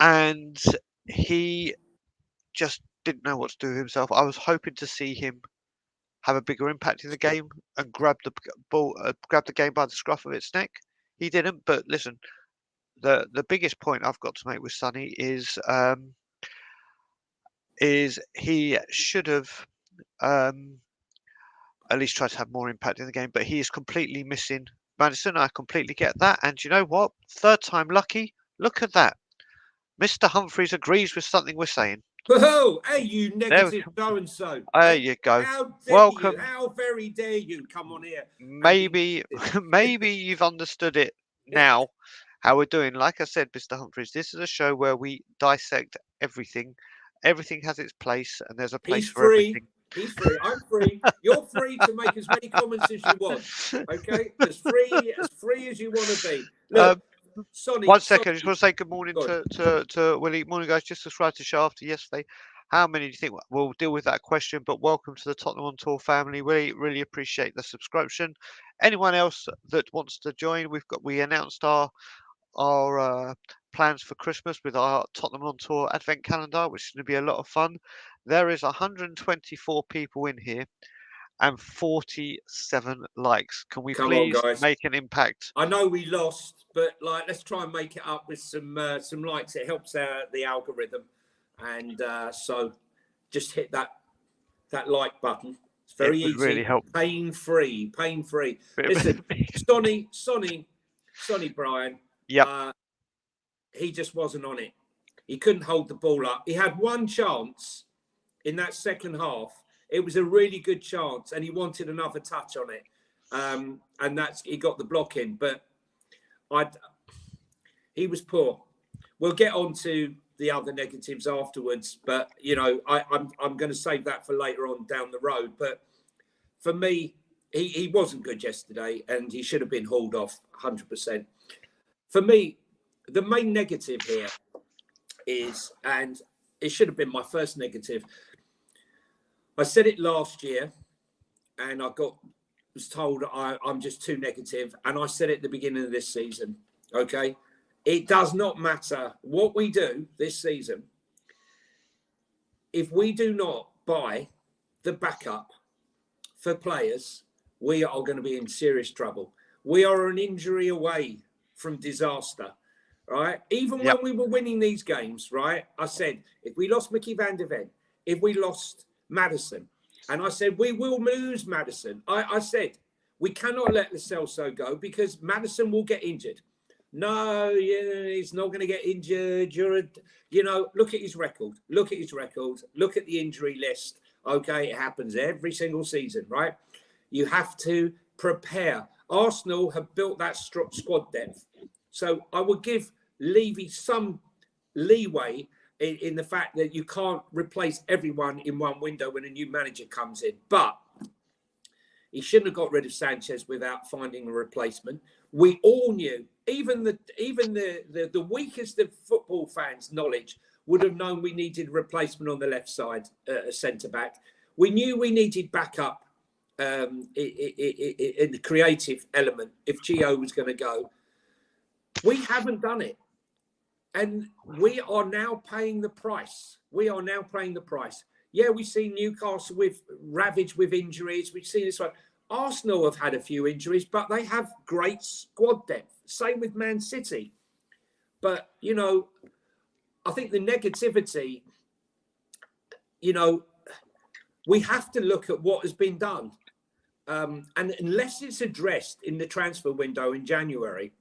And he just didn't know what to do with himself. I was hoping to see him have a bigger impact in the game and grab the ball, grab the game by the scruff of its neck. He didn't. But listen, the biggest point I've got to make with Sonny is he should have at least tried to have more impact in the game. But he is completely missing Maddison. I completely get that. And you know what? Third time lucky. Look at that. Mr. Humphreys agrees with something we're saying. Whoa! Hey, you negative so and so. There you go. How dare Welcome. you? How very dare you come on here? Maybe you've understood it now. How we're doing. Like I said, Mr. Humphreys, this is a show where we dissect everything. Everything has its place, and there's a place for everything. He's free. I'm free. You're free to make as many comments as you want. Okay, as free as you want to be. Look, Sonny. 1 second. I just want to say good morning to Willie. Morning, guys. Just subscribed to the show after yesterday. How many do you think? We'll deal with that question, but welcome to the Tottenham on Tour family. Really appreciate the subscription. Anyone else that wants to join, we announced our plans for Christmas with our Tottenham on Tour advent calendar, which is going to be a lot of fun. There is 124 people in here and 47 likes. Can we please make an impact? I know we lost, but let's try and make it up with some likes. It helps the algorithm, and so just hit that like button. It's very easy, really help. Pain free. Listen, Sonny Brian. Yeah. he just wasn't on it. He couldn't hold the ball up. He had one chance in that second half. It was a really good chance, and he wanted another touch on it. And he got the block in, but he was poor. We'll get on to the other negatives afterwards, but I'm going to save that for later on down the road. But for me, he wasn't good yesterday, and he should have been hauled off 100%. For me, the main negative here is, and it should have been my first negative. I said it last year, and was told I'm just too negative, and I said it at the beginning of this season. Okay, it does not matter what we do this season if we do not buy the backup for players. We are going to be in serious trouble. We are an injury away from disaster, right? Even when we were winning these games, right? I said, if we lost Mickey van der Ven, if we lost Maddison, and I said, we will lose Maddison. I said, we cannot let Lo Celso go because Maddison will get injured. No, he's not going to get injured. Look at his record. Look at his record. Look at the injury list. Okay, it happens every single season, right? You have to prepare. Arsenal have built that squad depth. So I would give Levy some leeway in the fact that you can't replace everyone in one window when a new manager comes in. But he shouldn't have got rid of Sanchez without finding a replacement. We all knew, even the weakest of football fans' knowledge would have known we needed a replacement on the left side, centre-back. We knew we needed backup in the creative element if Gio was going to go. We haven't done it. And we are now paying the price. Yeah, we've seen Newcastle ravaged with injuries. We've seen this one. Arsenal have had a few injuries, but they have great squad depth. Same with Man City. But, I think the negativity, we have to look at what has been done. And unless it's addressed in the transfer window in January,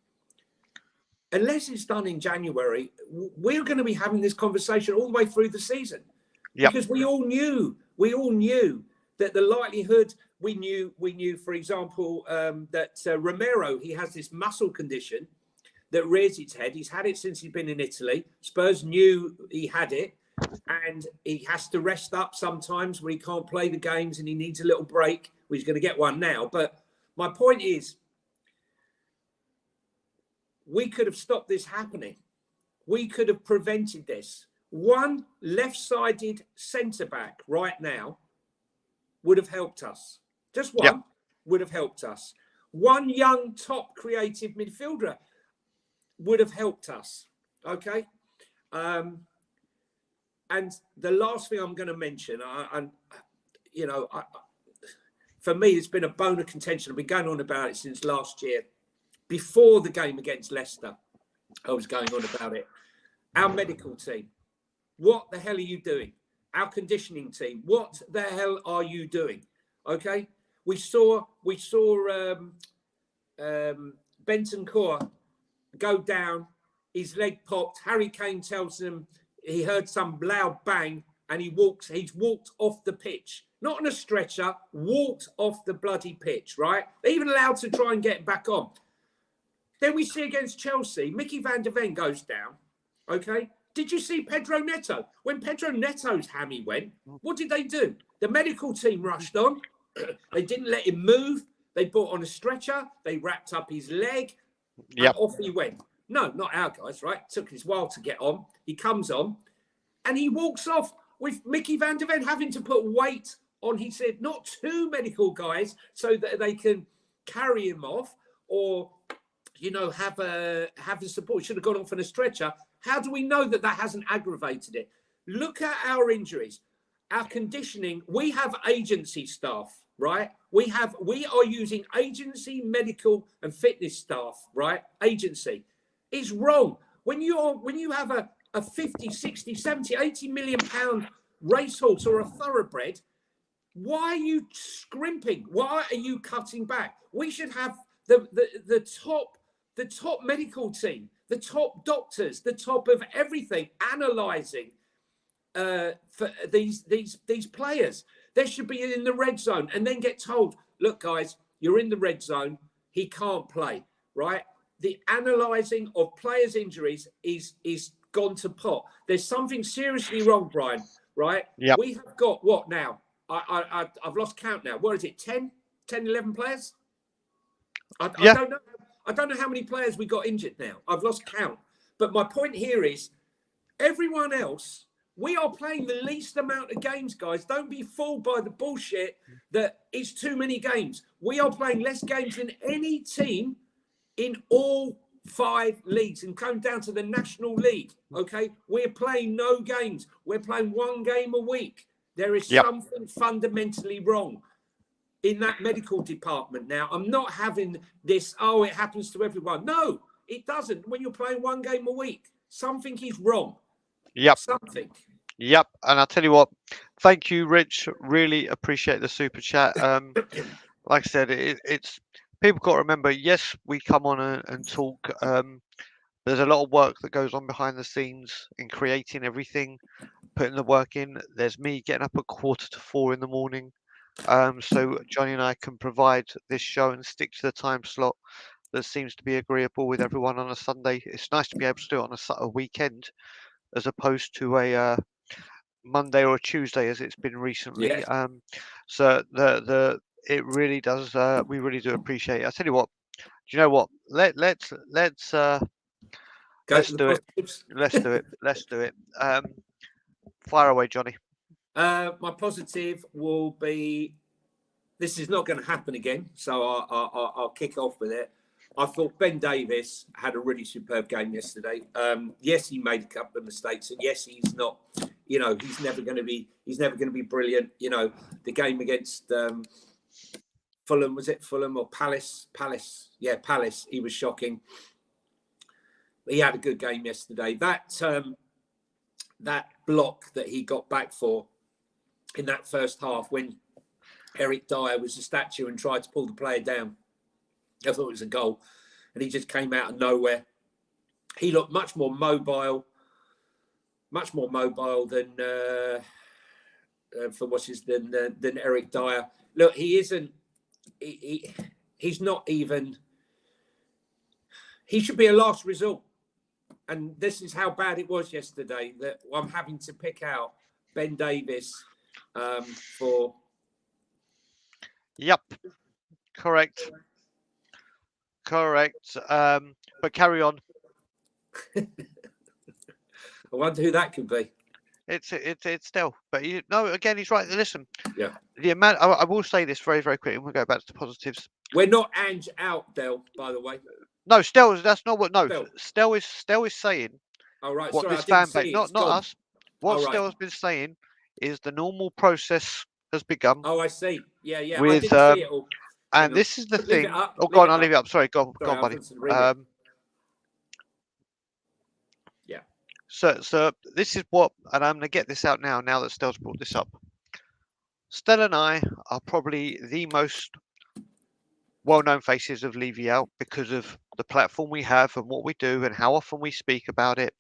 unless it's done in January, we're going to be having this conversation all the way through the season. Yep. Because we all knew that the likelihood, we knew, for example, that Romero, he has this muscle condition that rears its head. He's had it since he's been in Italy. Spurs knew he had it, and he has to rest up sometimes when he can't play the games and he needs a little break. Well, he's going to get one now. But my point is, we could have stopped this happening. We could have prevented this. One left-sided centre-back right now would have helped us. Just one would have helped us. One young, top creative midfielder would have helped us. Okay? And the last thing I'm going to mention, for me, it's been a bone of contention. I've been going on about it since last year. Before the game against Leicester, I was going on about it. Our medical team, what the hell are you doing? Our conditioning team, what the hell are you doing? Okay, we saw Bentancur go down. His leg popped. Harry Kane tells him he heard some loud bang, and he's walked off the pitch. Not on a stretcher, walked off the bloody pitch. Right? They're even allowed to try and get back on. Then we see against Chelsea, Mickey van der Ven goes down. Okay. Did you see Pedro Neto? When Pedro Neto's hammy went, what did they do? The medical team rushed on. They didn't let him move. They brought on a stretcher. They wrapped up his leg. And off he went. No, not our guys, right? It took his while to get on. He comes on and he walks off with Mickey van der Ven having to put weight on, he said, not two medical guys so that they can carry him off or have the support. Should have gone off on a stretcher. How do we know that hasn't aggravated it? Look at our injuries, our conditioning. We have agency staff, right? We are using agency, medical and fitness staff, right? Agency is wrong. When you have a 50, 60, 70, 80 million pound racehorse or a thoroughbred, why are you scrimping? Why are you cutting back? We should have the top medical team, the top doctors, the top of everything, analysing for these players. They should be in the red zone and then get told, look, guys, you're in the red zone. He can't play, right? The analysing of players' injuries is gone to pot. There's something seriously wrong, Brian, right? Yep. We have got what now? I've lost count now. What is it, 10, 11 players? I don't know. I don't know how many players we got injured now. I've lost count. But my point here is everyone else, we are playing the least amount of games, guys. Don't be fooled by the bullshit that it's too many games. We are playing less games than any team in all 5 leagues and come down to the National League, okay? We're playing no games. We're playing 1 game a week. There is something fundamentally wrong in that medical department now. I'm not having this, oh, it happens to everyone. No, it doesn't. When you're playing 1 game a week, something is wrong. Yep. Something. Yep. And I'll tell you what, thank you, Rich. Really appreciate the super chat. Like I said, it's people got to remember, yes, we come on and talk. There's a lot of work that goes on behind the scenes in creating everything, putting the work in. There's me getting up at 3:45 in the morning. So Johnny and I can provide this show and stick to the time slot that seems to be agreeable with everyone on a Sunday. It's nice to be able to do it on a weekend as opposed to a Monday or a Tuesday as it's been recently. Yeah. So it really does. We really do appreciate it. I tell you what. Do you know what? Let's Go let's to the do it. positives. Let's do it. Let's do it. Fire away, Johnny. My positive will be, this is not going to happen again, so I'll kick off with it. I thought Ben Davies had a really superb game yesterday. Yes, he made a couple of mistakes, and yes, he's not. He's never going to be brilliant. The game against Fulham, was it Fulham or Palace? Palace, yeah, Palace. He was shocking. But he had a good game yesterday. That block that he got back for in that first half when Eric Dyer was a statue and tried to pull the player down, I thought it was a goal, and he just came out of nowhere. He looked much more mobile than than Eric Dyer. Look, he isn't. He's not even. He should be a last resort, and this is how bad it was yesterday. That I'm having to pick out Ben Davies for. Yep. Correct. But carry on. I wonder who that could be. It's still, but again, he's right. Listen, Yeah. The amount I will say this very, very quickly, and we'll go back to the positives. We're not Ange out, Del, by the way. No, Stell, that's not what. No, Stell. Stell is saying. Oh right, what sorry, this I didn't fan see base, it. not us. What right. Stell has been saying is the normal process has begun. Oh, I see. Yeah. With, I didn't see it all. And this is the thing. Oh, go on, I'll leave it up. Sorry, go on, buddy. Yeah. So this is what, and I'm going to get this out now that Stell's brought this up. Stell and I are probably the most well-known faces of Levy Out because of the platform we have and what we do and how often we speak about it.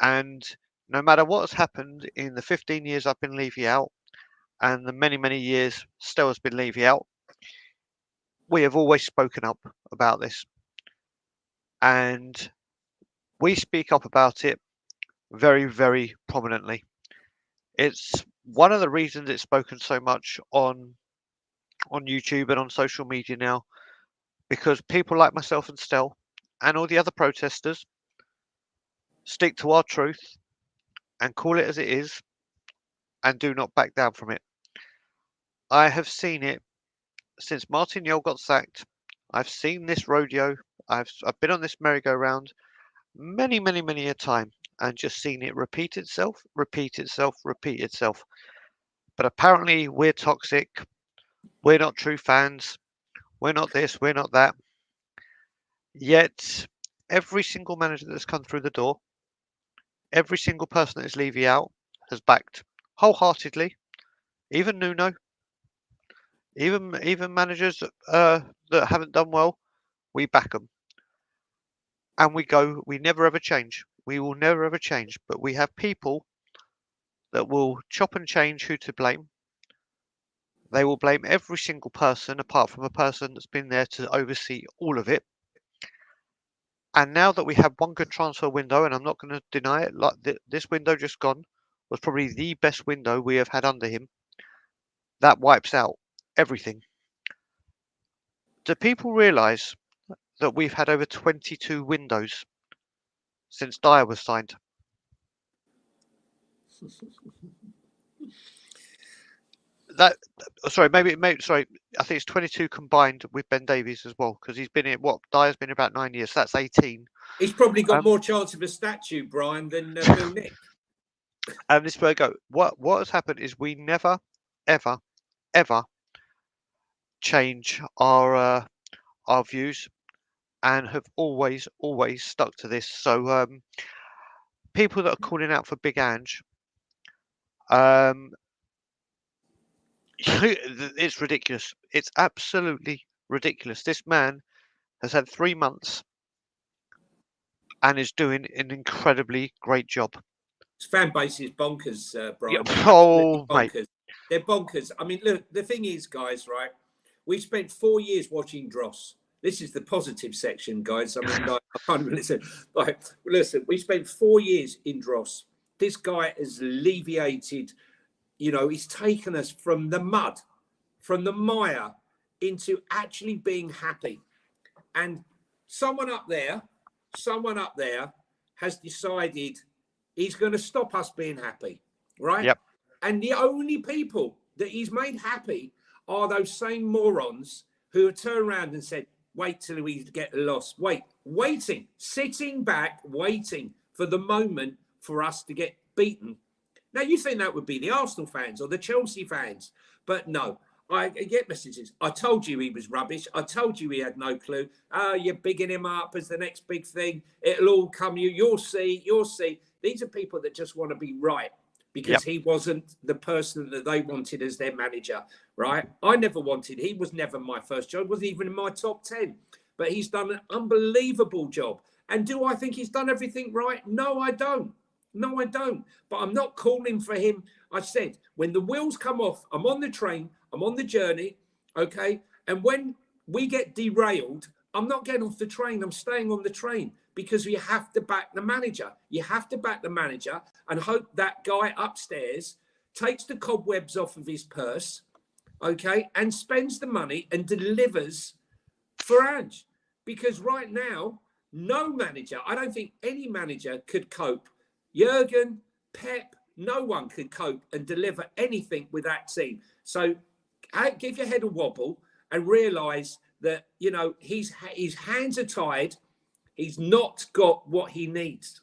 And no matter what has happened in the 15 years I've been Levy Out and the many, many years Stell has been Levy Out, we have always spoken up about this. And we speak up about it very, very prominently. It's one of the reasons it's spoken so much on YouTube and on social media now, because people like myself and Stell and all the other protesters stick to our truth and call it as it is and do not back down from it. I have seen it since Martin Yole got sacked. I've seen this rodeo. I've been on this merry-go-round many, many, many a time and just seen it repeat itself. But apparently we're toxic. We're not true fans. We're not this. We're not that. Yet every single manager that's come through the door, every single person that is Levy Out has backed wholeheartedly. Even Nuno, even managers that haven't done well, we back them. and we never ever change. We will never ever change. But we have people that will chop and change who to blame. They will blame every single person apart from a person that's been there to oversee all of it. And now that we have one good transfer window, and I'm not going to deny it, like this window just gone was probably the best window we have had under him. That wipes out everything. Do people realise that we've had over 22 windows since Dyer was signed? That sorry, sorry. I think it's 22 combined with Ben Davies as well, because he's been in Dyer's been about 9 years, so that's 18. He's probably got Um, more chance of a statue, Brian, than Bill Nick. and this is where I go. What has happened is we never, ever, ever change our views, and have always stuck to this. So people that are calling out for Big Ange, it's ridiculous. It's absolutely ridiculous. This man has had 3 months and is doing an incredibly great job. His fan base is bonkers, Yeah. Brian. Oh, Absolutely bonkers. mate. They're bonkers. I mean, look, the thing is, guys, right? We spent 4 years watching Dross. This is the positive section, guys. I mean, like, I can't even listen. Like, listen, we spent 4 years in Dross. This guy has alleviated, he's taken us from the mud, from the mire, into actually being happy. And someone up there has decided he's going to stop us being happy, right? Yep. And the only people that he's made happy are those same morons who have turned around and said, wait till we get lost. Waiting, sitting back, waiting for the moment for us to get beaten. Now, you think that would be the Arsenal fans or the Chelsea fans, but no. I get messages. I told you he was rubbish. I told you he had no clue. Oh, you're bigging him up as the next big thing. It'll all come. You'll see. You'll see. These are people that just want to be right because he wasn't the person that they wanted as their manager, right? I never wanted. He was never my first job. Wasn't even in my top 10. But he's done an unbelievable job. And do I think he's done everything right? No, I don't. No, I don't. But I'm not calling for him. I said, when the wheels come off, I'm on the train, I'm on the journey, okay? And when we get derailed, I'm not getting off the train. I'm staying on the train because you have to back the manager. You have to back the manager and hope that guy upstairs takes the cobwebs off of his purse, okay, and spends the money and delivers for Ange. Because right now, no manager, I don't think any manager could cope. Jurgen, Pep, no one could cope and deliver anything with that team. So give your head a wobble and realise that, his hands are tied. He's not got what he needs.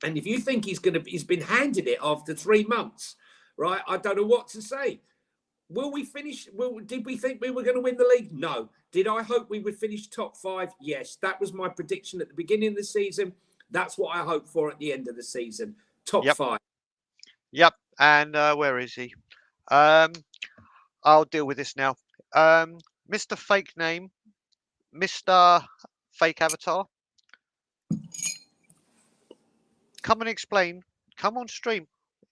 And if you think he's been handed it after 3 months, right? I don't know what to say. Will we finish? Did we think we were going to win the league? No. Did I hope we would finish top 5? Yes. That was my prediction at the beginning of the season. That's what I hope for at the end of the season. Top 5. Yep. And where is he? I'll deal with this now. Mr. Fake Name, Mr. Fake Avatar. Come and explain. Come on stream.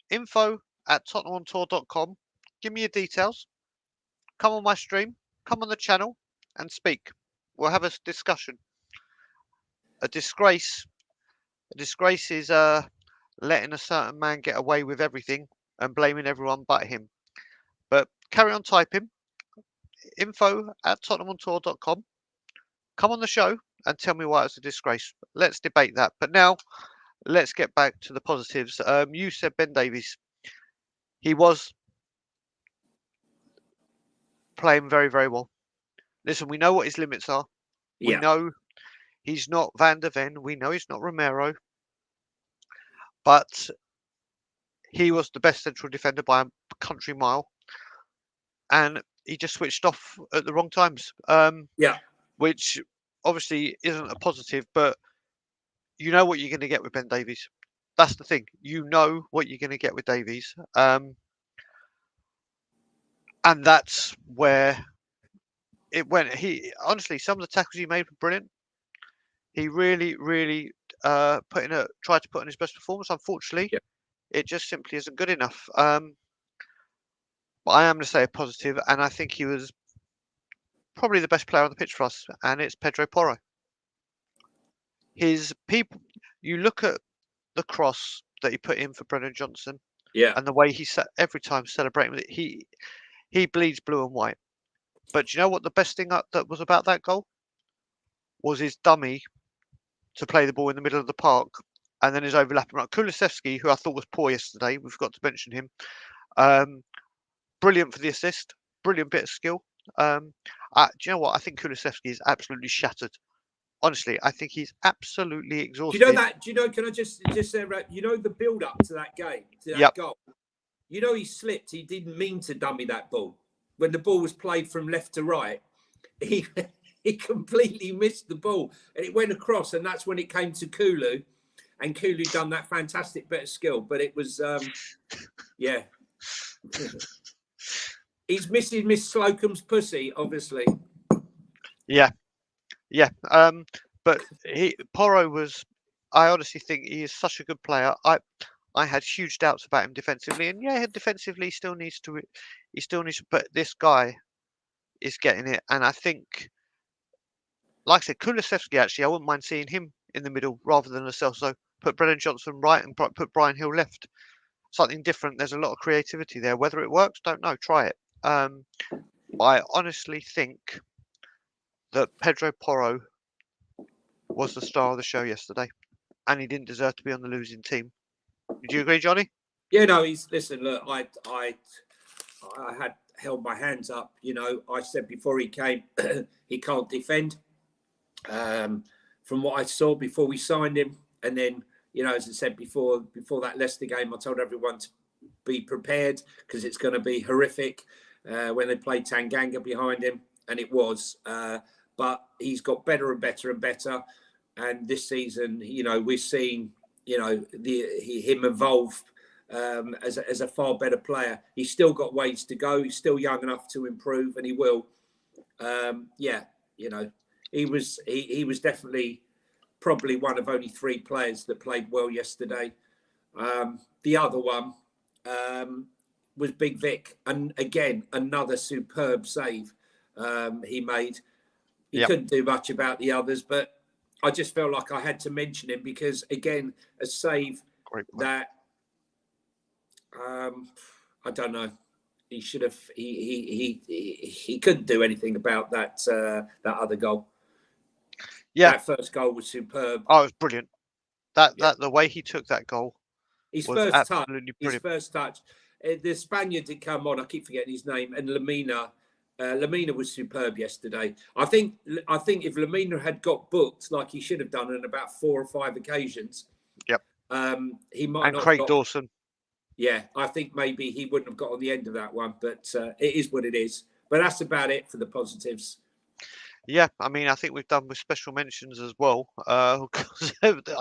info@tottenhamontour.com. Give me your details. Come on my stream. Come on the channel and speak. We'll have a discussion. A disgrace is letting a certain man get away with everything and blaming everyone but him. But carry on typing. info@tottenhamontour.com. Come on the show and tell me why it's a disgrace. Let's debate that. But now, let's get back to the positives. You said Ben Davies. He was playing very, very well. Listen, we know what his limits are. We know he's not Van der Ven. We know he's not Romero. But he was the best central defender by a country mile. And he just switched off at the wrong times. Which obviously isn't a positive, but you know what you're going to get with Ben Davies. That's the thing. You know what you're going to get with Davies. And that's where it went. Honestly, some of the tackles he made were brilliant. He really, really tried to put in his best performance. Unfortunately, Yeah. it just simply isn't good enough. But I am going to say a positive, and I think he was probably the best player on the pitch for us, and it's Pedro Porro. His people, you look at the cross that he put in for Brennan Johnson, Yeah. and the way he sat every time celebrating with it, he bleeds blue and white. But do you know what the best thing that was about that goal was his dummy to play the ball in the middle of the park, and then his overlapping right. Kulusevski, who I thought was poor yesterday, we've got to mention him. Brilliant for the assist, brilliant bit of skill. Do you know what? I think Kulusevski is absolutely shattered. Honestly, I think he's absolutely Do you know exhausted. that? Do you know? Can I just say, you know, the build up to that game, to that Yep. goal? You know, he slipped. He didn't mean to dummy that ball. When the ball was played from left to right, he he completely missed the ball and it went across. And that's when it came to Kulu. And Kulu done that fantastic bit of skill. But it was, yeah. He's missing Miss Slocum's pussy, obviously. Yeah. Yeah. But Porro was. I honestly think he is such a good player. I had huge doubts about him defensively, and yeah, defensively he still needs to. He still needs to. But this guy is getting it, and I think, like I said, Kulusevski. Actually, I wouldn't mind seeing him in the middle rather than Celso. Put Brennan Johnson right and put Brian Hill left. Something different. There's a lot of creativity there. Whether it works, don't know. Try it. I honestly think that Pedro Porro was the star of the show yesterday, and he didn't deserve to be on the losing team. Would you agree, Johnny? Yeah, no, listen, look, I had held my hands up. You know, I said before he came, he can't defend. From what I saw before we signed him, and then, you know, as I said before that Leicester game, I told everyone to be prepared because it's going to be horrific when they play Tanganga behind him, and it was. But he's got better and better and better, and this season, you know, we're seeing, you know, him evolve as a far better player. He's still got ways to go. He's still young enough to improve, and he will. Yeah, you know, he was definitely probably one of only 3 players that played well yesterday. The other one was Big Vic, and again another superb save he made. He couldn't do much about the others, but I just felt like I had to mention him because, again, a save that I don't know. He should have. He couldn't do anything about that other goal. Yeah, that first goal was superb. Oh, it was brilliant. That the way he took that goal His was first touch. absolutely brilliant. His first touch. The Spaniard did come on. I keep forgetting his name. And Lamina. Lamina was superb yesterday. I think if Lamina had got booked like he should have done on about 4 or 5 occasions, Yep. He might And not. Craig Dawson. Yeah, I think maybe he wouldn't have got on the end of that one, but it is what it is. But that's about it for the positives. Yeah, I mean, I think we've done with special mentions as well. I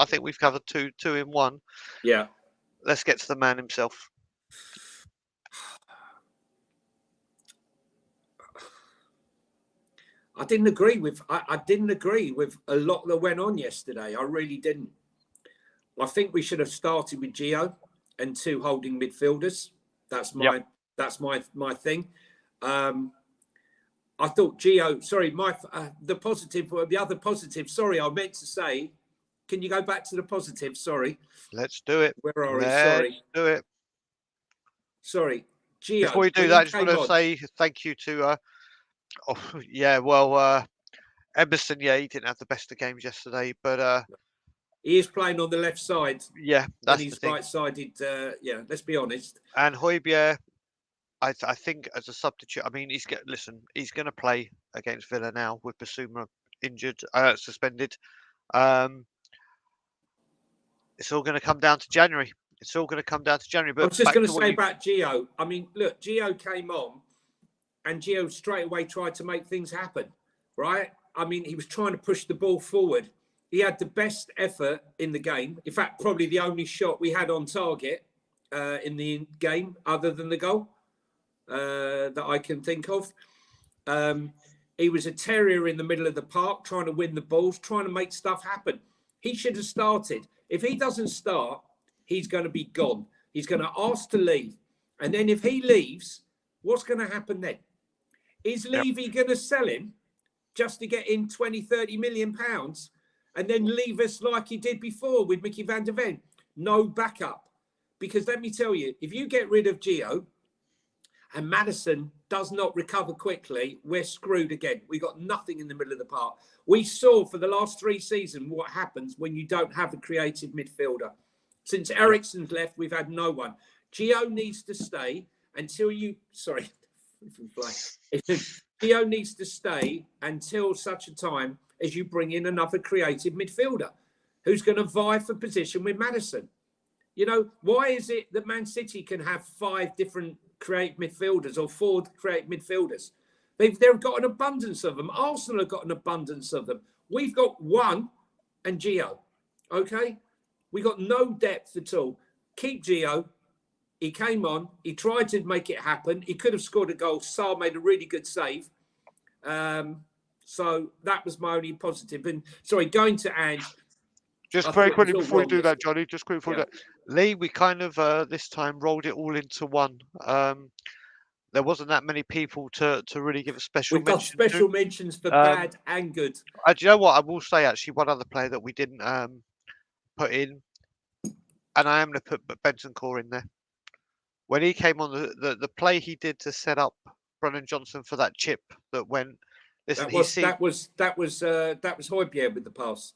think we've covered two in one. Yeah. Let's get to the man himself. I didn't agree with a lot that went on yesterday. I really didn't. I think we should have started with Gio and 2 holding midfielders. That's my thing. I thought Gio. Sorry, the other positive. Sorry, I meant to say. Can you go back to the positive? Sorry. Let's do it. Where are we? Let's Sorry. do it. Sorry, Gio. Before we do that, I just want to say thank you to. Emerson. Yeah, he didn't have the best of games yesterday, but he is playing on the left side. Yeah, that's when he's the thing. right-sided. Let's be honest. And Højbjerg, I think as a substitute, I mean, he's going to play against Villa now with Basuma injured, suspended. It's all going to come down to January. But I was just going to say about Gio. I mean, look, Gio came on, and Gio straight away tried to make things happen, right? I mean, he was trying to push the ball forward. He had the best effort in the game. In fact, probably the only shot we had on target in the game, other than the goal that I can think of. He was a terrier in the middle of the park, trying to win the balls, trying to make stuff happen. He should have started. If he doesn't start, he's going to be gone. He's going to ask to leave. And then if he leaves, what's going to happen then? Is Levy going to sell him just to get in 20, 30 million pounds and then leave us like he did before with Mickey van der Ven? No backup. Because let me tell you, if you get rid of Gio and Maddison does not recover quickly, we're screwed again. We got nothing in the middle of the park. We saw for the last 3 seasons what happens when you don't have a creative midfielder. Since Eriksen's left, we've had no one. Gio needs to stay until you... Sorry. Gio needs to stay until such a time as you bring in another creative midfielder who's going to vie for position with Maddison. You know, why is it that Man City can have 5 different creative midfielders or 4 creative midfielders? They've got an abundance of them. Arsenal have got an abundance of them. We've got one and Gio. Okay? We got no depth at all. Keep Gio. He came on. He tried to make it happen. He could have scored a goal. Sarr made a really good save. So that was my only positive. And sorry, going to Ange. Just very quickly before you do that, Johnny, just quickly before that. Lee, we kind of this time rolled it all into one. There wasn't that many people to really give a special mention. We've got special mentions for bad and good. Do you know what? I will say, actually, one other player that we didn't put in, and I am going to put Bentancur in there. When he came on, the play he did to set up Brennan Johnson for that chip that went. Listen, that was Højbjerg with the pass.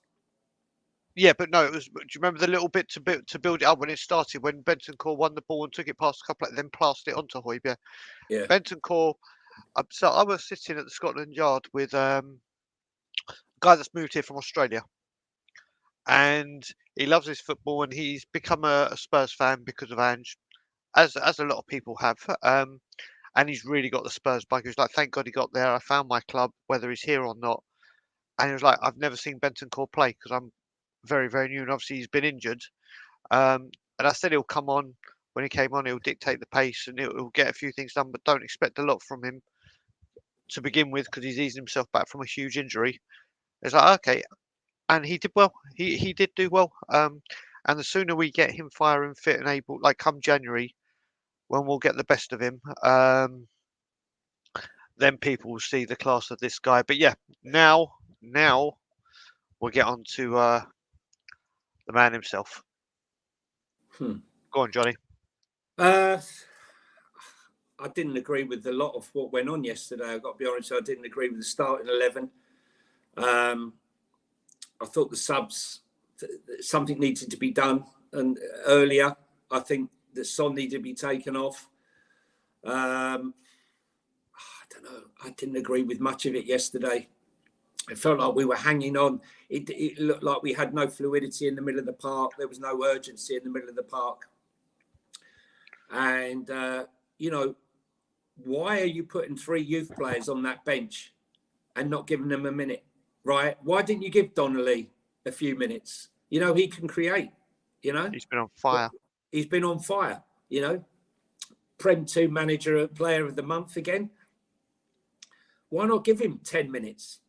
Yeah, but no, it was. Do you remember the little bit to build it up when it started? When Bentancur won the ball and took it past a couple, then passed it on to Højbjerg. Yeah. Bentancur. So I was sitting at the Scotland Yard with a guy that's moved here from Australia, and he loves his football, and he's become a Spurs fan because of Ange, as a lot of people have. And he's really got the Spurs bug. He was like, "Thank God he got there. I found my club, whether he's here or not." And he was like, "I've never seen Bentancur play because I'm very, very new, and obviously he's been injured." And I said he'll come on. When he came on, he'll dictate the pace and he'll get a few things done, but don't expect a lot from him to begin with because he's easing himself back from a huge injury. It's like, okay, and he did well. He did do well. And the sooner we get him firing fit and able, like come January, when we'll get the best of him, then people will see the class of this guy. But yeah, now we'll get on to the man himself. Go on, Johnny. I didn't agree with a lot of what went on yesterday. I've got to be honest, I didn't agree with the starting 11. I thought the subs, something needed to be done and earlier. I think that Son needed to be taken off. I don't know. I didn't agree with much of it yesterday. It felt like we were hanging on. It looked like we had no fluidity in the middle of the park. There was no urgency in the middle of the park. And, you know, why are you putting 3 youth players on that bench and not giving them a minute, right? Why didn't you give Donnelly a few minutes? You know, he can create, you know. He's been on fire. He's been on fire, you know. Prem 2 manager, player of the month again. Why not give him 10 minutes?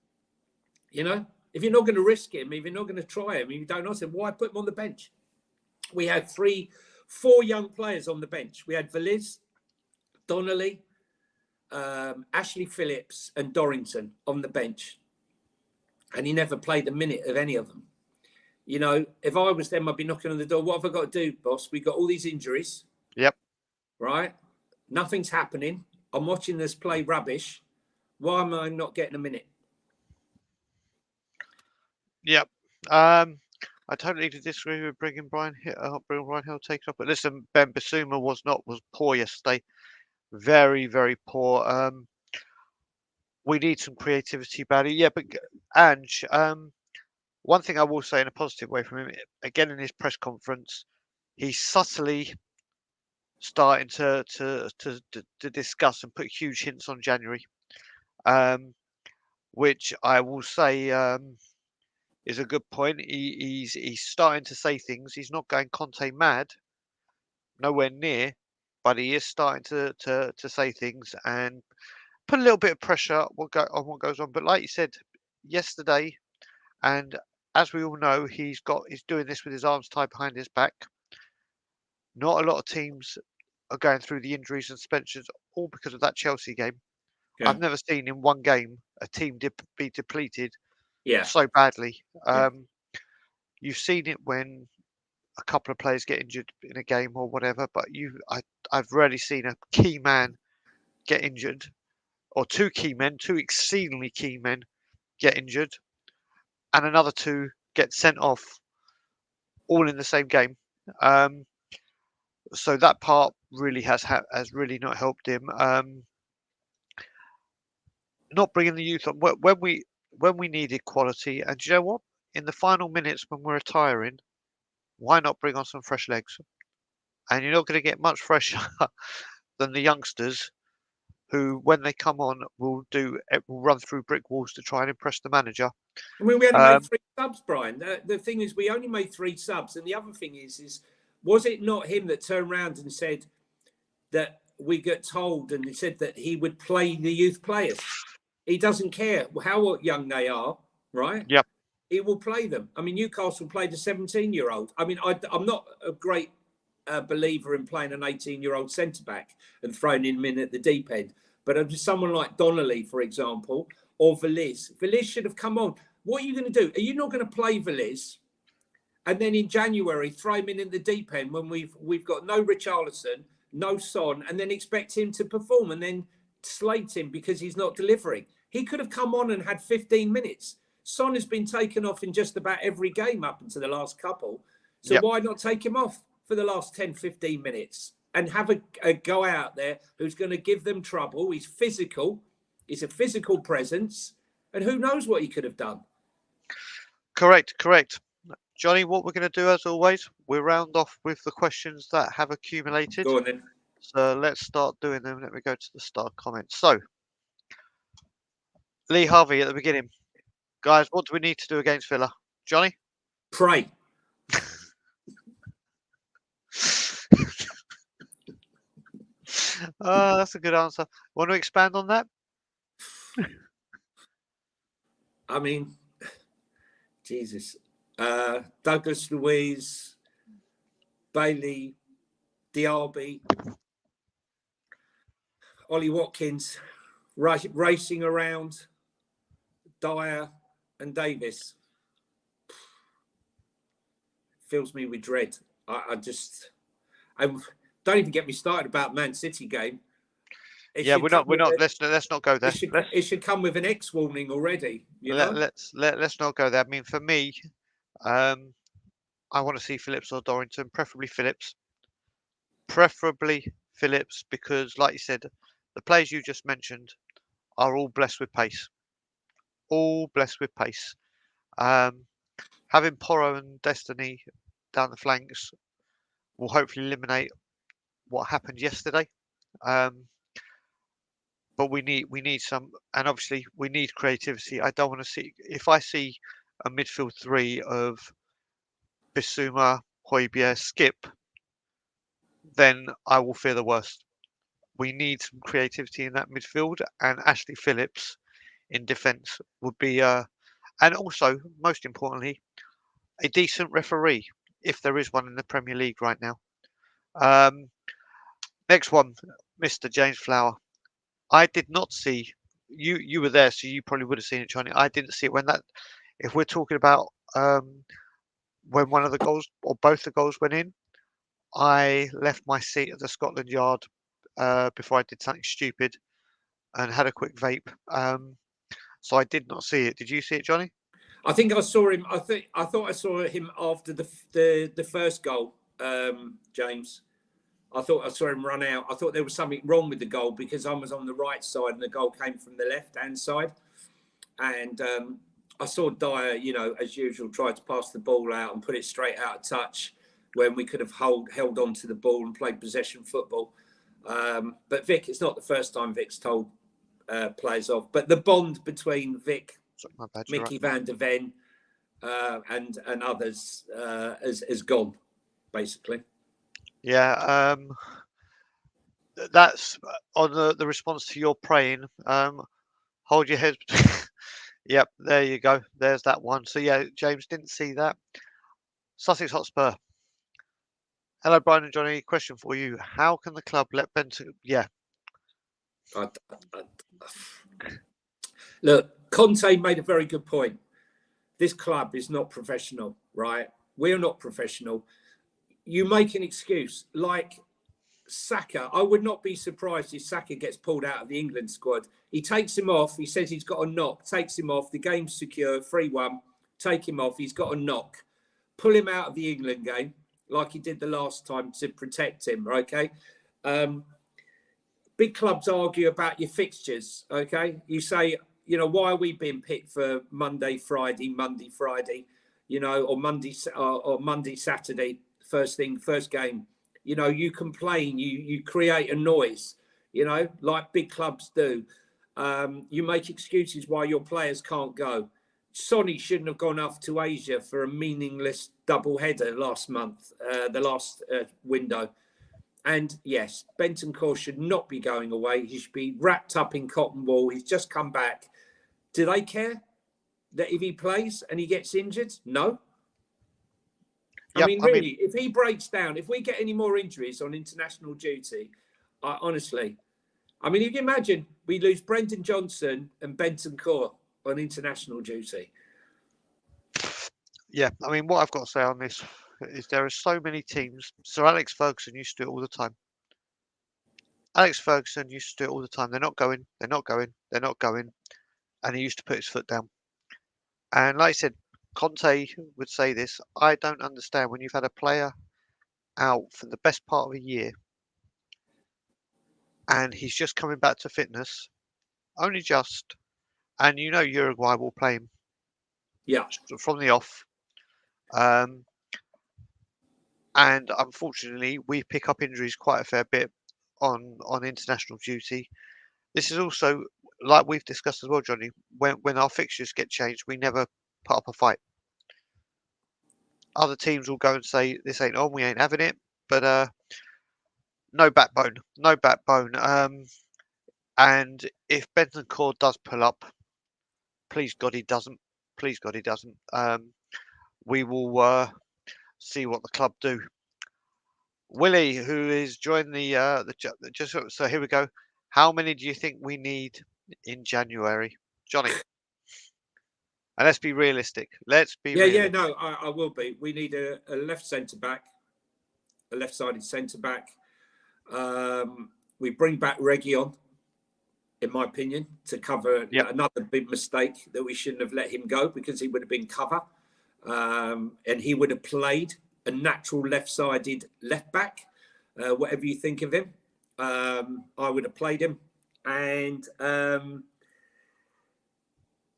You know, if you're not going to risk him, if you're not going to try him, if you don't ask him, why put him on the bench? We had 4 young players on the bench. We had Veliz, Donnelly, Ashley Phillips and Dorrington on the bench. And he never played a minute of any of them. You know, if I was them, I'd be knocking on the door. What have I got to do, boss? We've got all these injuries. Yep. Right? Nothing's happening. I'm watching this play rubbish. Why am I not getting a minute? Yep. I totally disagree with bringing Brian Hill take it up. But listen, Ben Bissouma was poor yesterday. Very, very poor. We need some creativity badly. Yeah, but Ange, one thing I will say in a positive way from him, again in his press conference, he's subtly starting to discuss and put huge hints on January, which I will say is a good point. He's starting to say things. He's not going Conte mad, nowhere near, but he is starting to say things and put a little bit of pressure on what goes on. But like you said yesterday, and as we all know, he's doing this with his arms tied behind his back. Not a lot of teams are going through the injuries and suspensions, all because of that Chelsea game. Yeah. I've never seen in one game a team be depleted Yeah. so badly. Yeah. You've seen it when a couple of players get injured in a game or whatever, but I've rarely seen a key man get injured, or two exceedingly key men get injured, and another two get sent off all in the same game. So that part really has really not helped him. Not bringing the youth on when we needed quality, and do you know what? In the final minutes when we're retiring, why not bring on some fresh legs? And you're not going to get much fresher than the youngsters who, when they come on, will run through brick walls to try and impress the manager. I mean, we only made 3 subs, Brian. The thing is, we only made 3 subs. And the other thing is was it not him that turned around and said that we got told, and he said that he would play the youth players? He doesn't care how young they are, right? Yep. He will play them. I mean, Newcastle played a 17-year-old. I mean, I'm not a great believer in playing an 18-year-old centre-back and throwing him in at the deep end. But someone like Donnelly, for example, or Veliz should have come on. What are you going to do? Are you not going to play Veliz and then in January throw him in the deep end when we've got no Richarlison, no Son, and then expect him to perform and then slate him because he's not delivering? He could have come on and had 15 minutes. Son has been taken off in just about every game up until the last couple. So why not take him off for the last 10, 15 minutes and have a go out there who's going to give them trouble? He's physical. He's a physical presence. And who knows what he could have done? Correct. Johnny, what we're going to do, as always, we'll round off with the questions that have accumulated. Go on then. So let's start doing them. Let me go to the start comments. So, Lee Harvey at the beginning. Guys, what do we need to do against Villa? Johnny? Pray. That's a good answer. Want to expand on that? I mean, Jesus. Douglas Luiz, Bailey, Diaby, Ollie Watkins, racing around, Dyer and Davis. Fills me with dread. I don't even get me started about Man City game. We're not. Let's not go there. It should come with an X warning already. Let's not go there. I mean, for me, I want to see Phillips or Dorrington, preferably Phillips. Because, like you said, the players you just mentioned are all blessed with pace. Having Porro and Destiny down the flanks will hopefully eliminate what happened yesterday. But we need some, and obviously we need creativity. I don't want to see, if I see a midfield 3 of Bissouma, Højbjerg, Skip, then I will fear the worst. We need some creativity in that midfield, and Ashley Phillips in defence would be, and also, most importantly, a decent referee, if there is one in the Premier League right now. Next one, Mr. James Flower. I did not see, you were there, so you probably would have seen it, Johnny. I didn't see it when if we're talking about when one of the goals or both the goals went in, I left my seat at the Scotland Yard before I did something stupid and had a quick vape. So I did not see it. Did you see it, Johnny? I think I saw him. I thought I saw him after the first goal, James. I thought I saw him run out. I thought there was something wrong with the goal because I was on the right side and the goal came from the left-hand side. And I saw Dyer, as usual, try to pass the ball out and put it straight out of touch when we could have held on to the ball and played possession football. But Vic, it's not the first time Vic's told players off. But the bond between Vic, Mickey van der Ven, and others has gone, basically. Yeah. that's on the response to your praying. Hold your head. Yep, there you go. There's that one. So yeah, James didn't see that. Sussex Hotspur. Hello, Brian and Johnny. Question for you: how can the club let Benton? Yeah, Look, Conte made a very good point. This club is not professional, right? We're not professional. You make an excuse like Saka. I would not be surprised if Saka gets pulled out of the England squad. He takes him off. He says he's got a knock. Takes him off. The game's secure. 3-1. Take him off. He's got a knock. Pull him out of the England game like he did the last time to protect him, okay? Big clubs argue about your fixtures, okay? You say, you know, why are we being picked for Monday, Friday, you know, or Monday, Saturday, first game? You know, you complain, you create a noise, you know, like big clubs do. You make excuses why your players can't go. Sonny shouldn't have gone off to Asia for a meaningless double-header last month, the last window. And yes, Bentancur should not be going away. He should be wrapped up in cotton wool. He's just come back. Do they care that if he plays and he gets injured? No. yep, I mean, really, if he breaks down, if we get any more injuries on international duty, honestly, I mean, you can imagine we lose Brendan Johnson and Bentancur on international duty. yeah. I mean, what I've got to say on this is there are so many teams. Sir Alex Ferguson used to do it all the time. Alex Ferguson used to do it all the time. They're not going. They're not going. They're not going. And he used to put his foot down. And like I said, Conte would say this. I don't understand when you've had a player out for the best part of a year and he's just coming back to fitness, only just, and you know Uruguay will play him from the off. And unfortunately, we pick up injuries quite a fair bit on international duty. This is also, like we've discussed as well, Johnny, when our fixtures get changed, we never put up a fight. Other teams will go and say, this ain't on, we ain't having it. But no backbone, no backbone. And if Bentancur does pull up, please God he doesn't. Please God he doesn't. We will see what the club do. Willie, who is joined just so here we go. How many do you think we need in January, Johnny? And let's be realistic. Let's be realistic. No, I will be. We need a left centre back, a left-sided centre back. We bring back Region, in my opinion, to cover another big mistake that we shouldn't have let him go because he would have been cover, and he would have played a natural left-sided left back. Whatever you think of him, I would have played him, and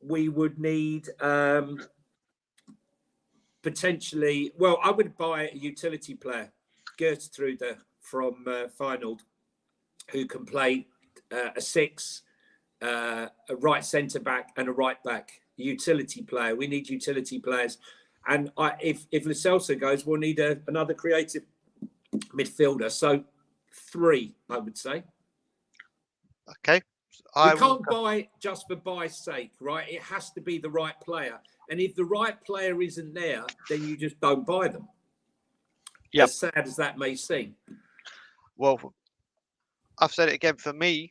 we would need potentially. Well, I would buy a utility player, Gertrude from Feyenoord, who can play a 6, a right centre back, and a right back. Utility player. We need utility players, and if Lo Celso goes, we'll need another creative midfielder. So 3, I would say. Okay. We can't buy just for buy's sake, right? It has to be the right player. And if the right player isn't there, then you just don't buy them. Yep. As sad as that may seem. Well, I've said it again. For me,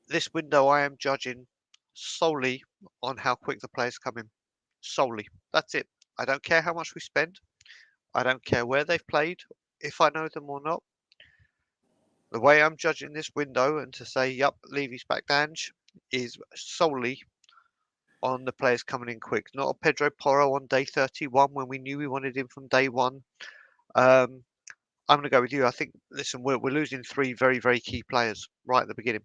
this window I am judging solely on how quick the players come in. Solely. That's it. I don't care how much we spend. I don't care where they've played, if I know them or not. The way I'm judging this window and to say, yup, Levy's back to Ange, is solely on the players coming in quick. Not a Pedro Porro on day 31 when we knew we wanted him from day one. I'm going to go with you. I think, listen, we're losing 3 very, very key players right at the beginning.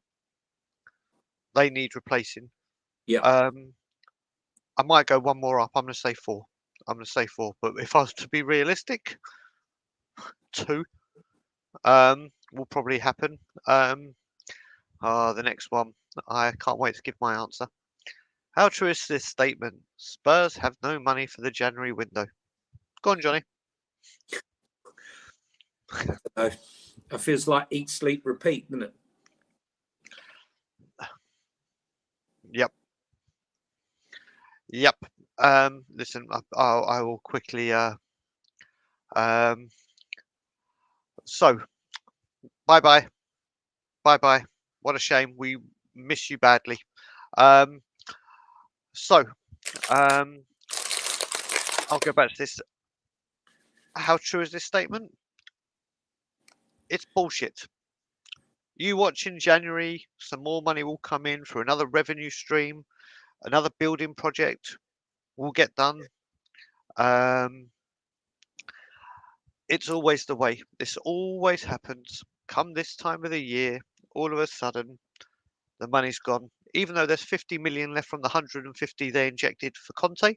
They need replacing. Yeah. I might go one more up. I'm going to say 4. But if I was to be realistic, 2 will probably happen. The next one. I can't wait to give my answer. How true is this statement? Spurs have no money for the January window. Go on, Johnny. I don't know. It feels like eat, sleep, repeat, doesn't it? Yep. Listen, I will quickly. So, bye bye. What a shame. We miss you badly. Um, so, um, I'll go back to this. How true is this statement? It's bullshit. You watch in January, some more money will come in for another revenue stream, another building project will get done. It's always the way. This always happens. Come this time of the year, all of a sudden, the money's gone. Even though there's 50 million left from the 150 they injected for Conte,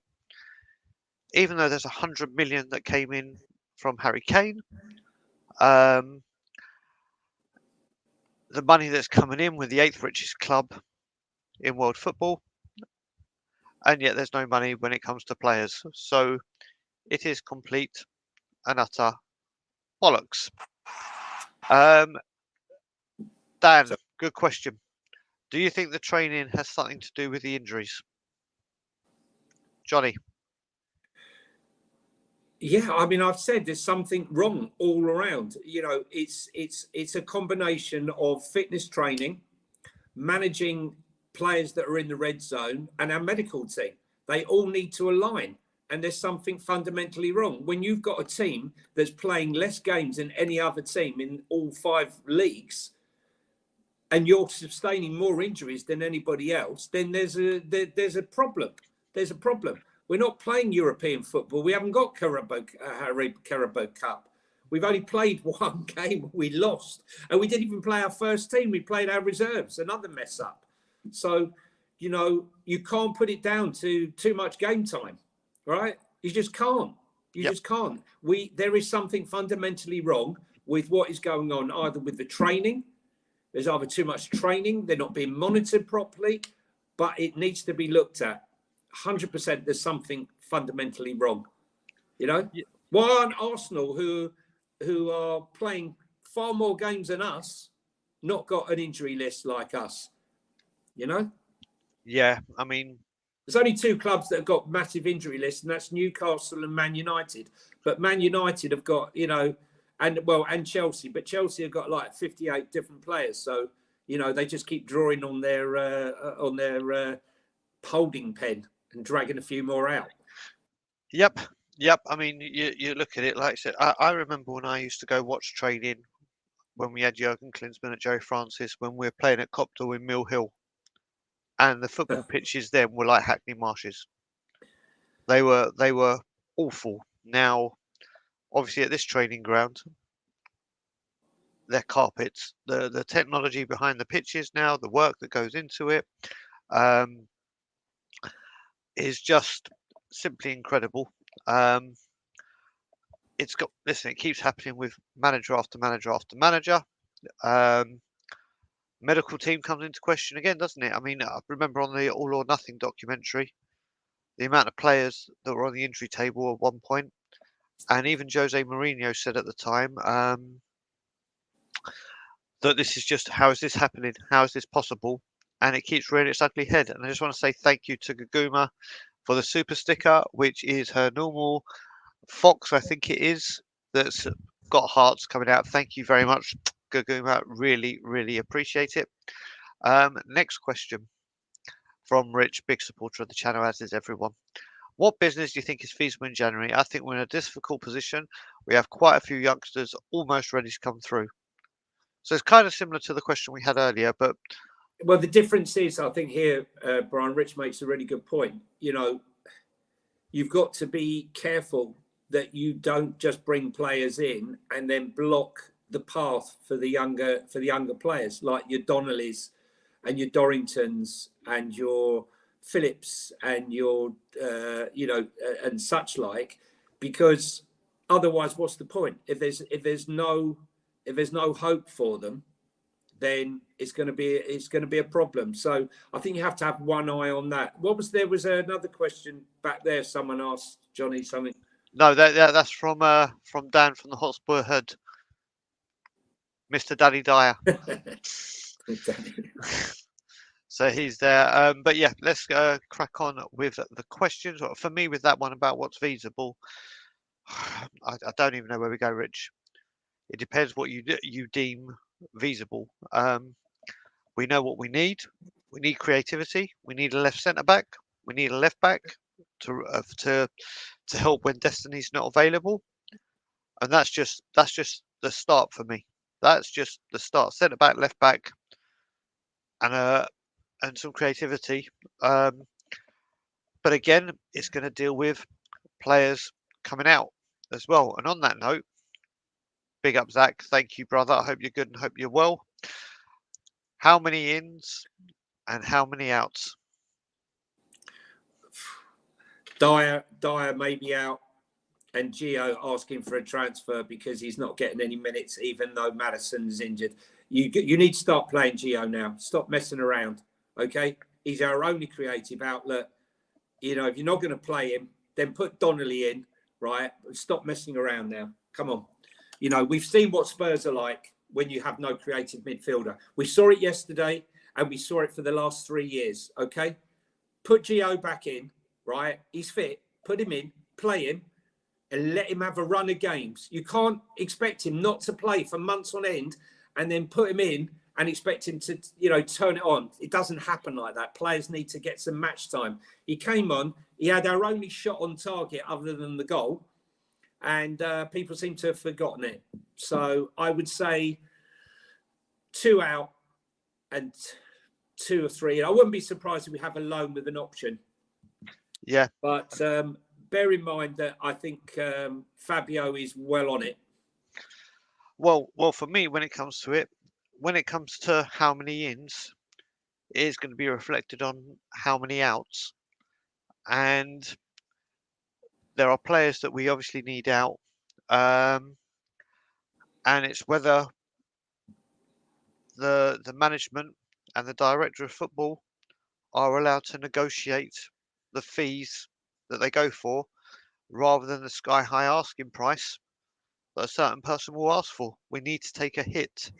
even though there's 100 million that came in from Harry Kane, the money that's coming in with the 8th richest club in world football, and yet there's no money when it comes to players. So it is complete and utter bollocks. Dan, good question. Do you think the training has something to do with the injuries? Johnny? Yeah, I mean, I've said there's something wrong all around. You know, it's a combination of fitness training, managing players that are in the red zone, and our medical team. They all need to align, and there's something fundamentally wrong. When you've got a team that's playing less games than any other team in all 5 leagues, and you're sustaining more injuries than anybody else, then there's a problem. There's a problem. We're not playing European football. We haven't got Carabao Cup. We've only played one game. We lost. And we didn't even play our first team. We played our reserves. Another mess up. So, you know, you can't put it down to too much game time, right? You just can't. You just can't. There is something fundamentally wrong with what is going on, either with the training. There's either too much training. They're not being monitored properly. But it needs to be looked at. 100% there's something fundamentally wrong. You know, why aren't Arsenal, who are playing far more games than us, not got an injury list like us? You know? Yeah, I mean, there's only 2 clubs that have got massive injury lists, and that's Newcastle and Man United. But Man United have got, you know, and Chelsea, but Chelsea have got like 58 different players. So, you know, they just keep drawing on their holding pen and dragging a few more out. Yep. I mean, you look at it, like I said, I remember when I used to go watch training when we had Jurgen Klinsmann at Joe Francis, when we were playing at Copthall in Mill Hill, and the football pitches then were like Hackney Marshes. They were awful. Now, obviously, at this training ground, they're carpets. The technology behind the pitches now, the work that goes into it, is just simply incredible. It keeps happening with manager after manager after manager. Medical team comes into question again, doesn't it? I mean, I remember on the All or Nothing documentary, the amount of players that were on the injury table at one point, and even Jose Mourinho said at the time that this is just, how is this happening? How is this possible? And it keeps rearing its ugly head. And I just want to say thank you to Gaguma for the super sticker, which is her normal fox, I think it is, that's got hearts coming out. Thank you very much, Gaguma. Really, really appreciate it. Next question from Rich, big supporter of the channel, as is everyone. What business do you think is feasible in January? I think we're in a difficult position. We have quite a few youngsters almost ready to come through. So it's kind of similar to the question we had earlier, but... Well, the difference is, I think here, Brian, Rich makes a really good point. You know, you've got to be careful that you don't just bring players in and then block the path for the younger players, like your Donnellys and your Dorringtons and your Phillips and your and such like, because otherwise, what's the point? If there's no hope for them, then it's going to be a problem. So I think you have to have one eye on that. There was another question back there. Someone asked Johnny something. No, that's from Dan from the Hotspur Hood. Mr. Danny Dyer. Danny. So he's there. But yeah, let's crack on with the questions. For me, with that one about what's feasible, I don't even know where we go, Rich. It depends what you deem feasible. We know what we need. We need creativity. We need a left centre back. We need a left back to help when Destiny's not available. And that's just the start for me. That's just the start. Centre back, left back, and some creativity. But again, it's going to deal with players coming out as well. And on that note, big up Zach. Thank you, brother. I hope you're good and hope you're well. How many ins and how many outs? Dyer may be out, and Gio asking for a transfer because he's not getting any minutes, even though Maddison's injured. You need to start playing Gio now. Stop messing around, okay? He's our only creative outlet. You know, if you're not going to play him, then put Donnelly in, right? Stop messing around now. Come on. You know, we've seen what Spurs are like when you have no creative midfielder. We saw it yesterday, and we saw it for the last 3 years, okay? Put Gio back in, right? He's fit. Put him in, play him, and let him have a run of games. You can't expect him not to play for months on end and then put him in and expect him to, you know, turn it on. It doesn't happen like that. Players need to get some match time. He came on. He had our only shot on target other than the goal, and people seem to have forgotten it. So I would say 2 out and 2 or 3. I wouldn't be surprised if we have a loan with an option. Yeah. But bear in mind that I think Fabio is well on it. Well, for me, when it comes to how many ins, it is going to be reflected on how many outs. And there are players that we obviously need out. And it's whether the management and the director of football are allowed to negotiate the fees that they go for rather than the sky high asking price that a certain person will ask for. We need to take a hit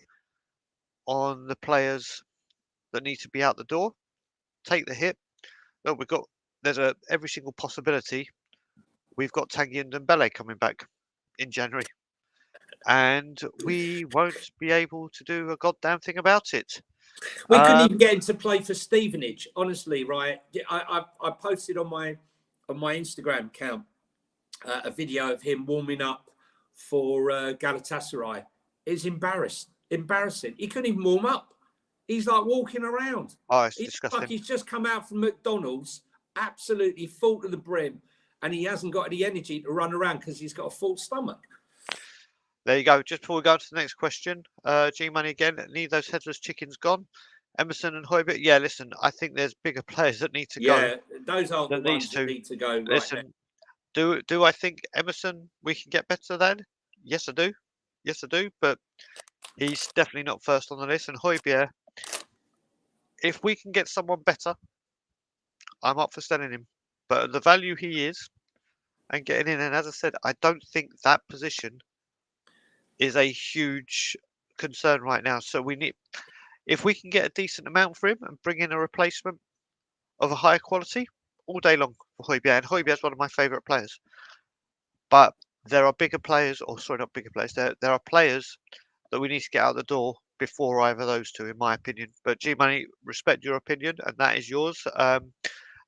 on the players that need to be out the door. Take the hit. Look, there's every single possibility. We've got Tanguy and Dembele coming back in January, and we won't be able to do a goddamn thing about it. We couldn't even get him to play for Stevenage, honestly, right? I posted on my Instagram account a video of him warming up for Galatasaray. It's embarrassing. He couldn't even warm up. He's like walking around. Oh, it's disgusting. Like he's just come out from McDonald's, absolutely full to the brim, and he hasn't got any energy to run around because he's got a full stomach. There you go. Just before we go to the next question, G-Money again. Need those headless chickens gone? Emerson and Højbjerg. Yeah, listen, I think there's bigger players that need to go. Yeah, those aren't the ones that need to go. Right, listen, do I think Emerson we can get better than? Yes, I do. Yes, I do. But he's definitely not first on the list. And Højbjerg, if we can get someone better, I'm up for selling him. But the value he is and getting in, and as I said, I don't think that position is a huge concern right now. So if we can get a decent amount for him and bring in a replacement of a higher quality, all day long for Højbjerg. And Højbjerg is one of my favourite players. But there are bigger players, or sorry, not bigger players. There are players that we need to get out the door before either of those two, in my opinion. But G-Money, respect your opinion, and that is yours.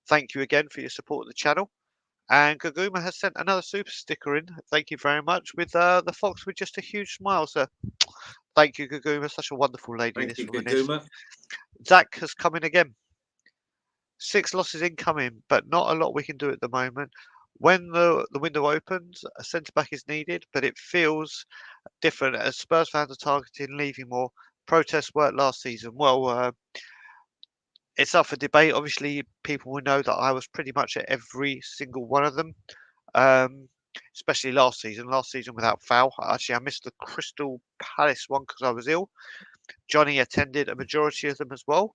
Thank you again for your support of the channel. And Gaguma has sent another super sticker in. Thank you very much. With the fox with just a huge smile, sir. Thank you, Gaguma. Such a wonderful lady. Thank this you, woman Gaguma. is. Zach has come in again. 6 losses incoming, but not a lot we can do at the moment. When the window opens, a centre back is needed, but it feels different as Spurs fans are targeting leaving more. Protests worked last season. Well, it's up for debate. Obviously, people will know that I was pretty much at every single one of them, especially last season. Last season without foul. Actually, I missed the Crystal Palace one because I was ill. Johnny attended a majority of them as well.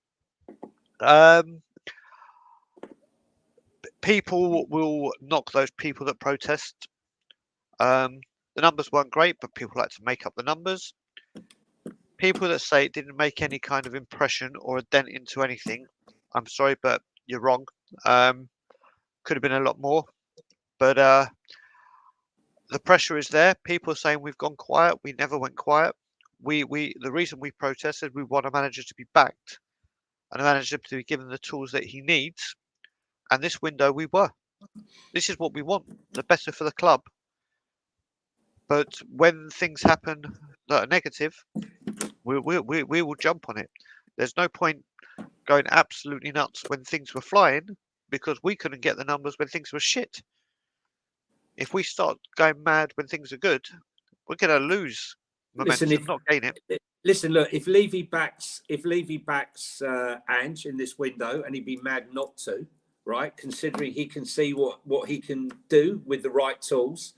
People will knock those people that protest. The numbers weren't great, but people like to make up the numbers. people that say it didn't make any kind of impression or a dent into anything, I'm sorry, but you're wrong. Could have been a lot more, but the pressure is there. People are saying we've gone quiet. We never went quiet. The reason we protested, we want a manager to be backed and a manager to be given the tools that he needs. And this window, we were. This is what we want. The better for the club. But when things happen that are negative, we will jump on it. There's no point going absolutely nuts when things were flying because we couldn't get the numbers when things were shit. If we start going mad when things are good, we're going to lose momentum, not gain it. Listen, look, if Levy backs Ange in this window, and he'd be mad not to, right? Considering he can see what he can do with the right tools,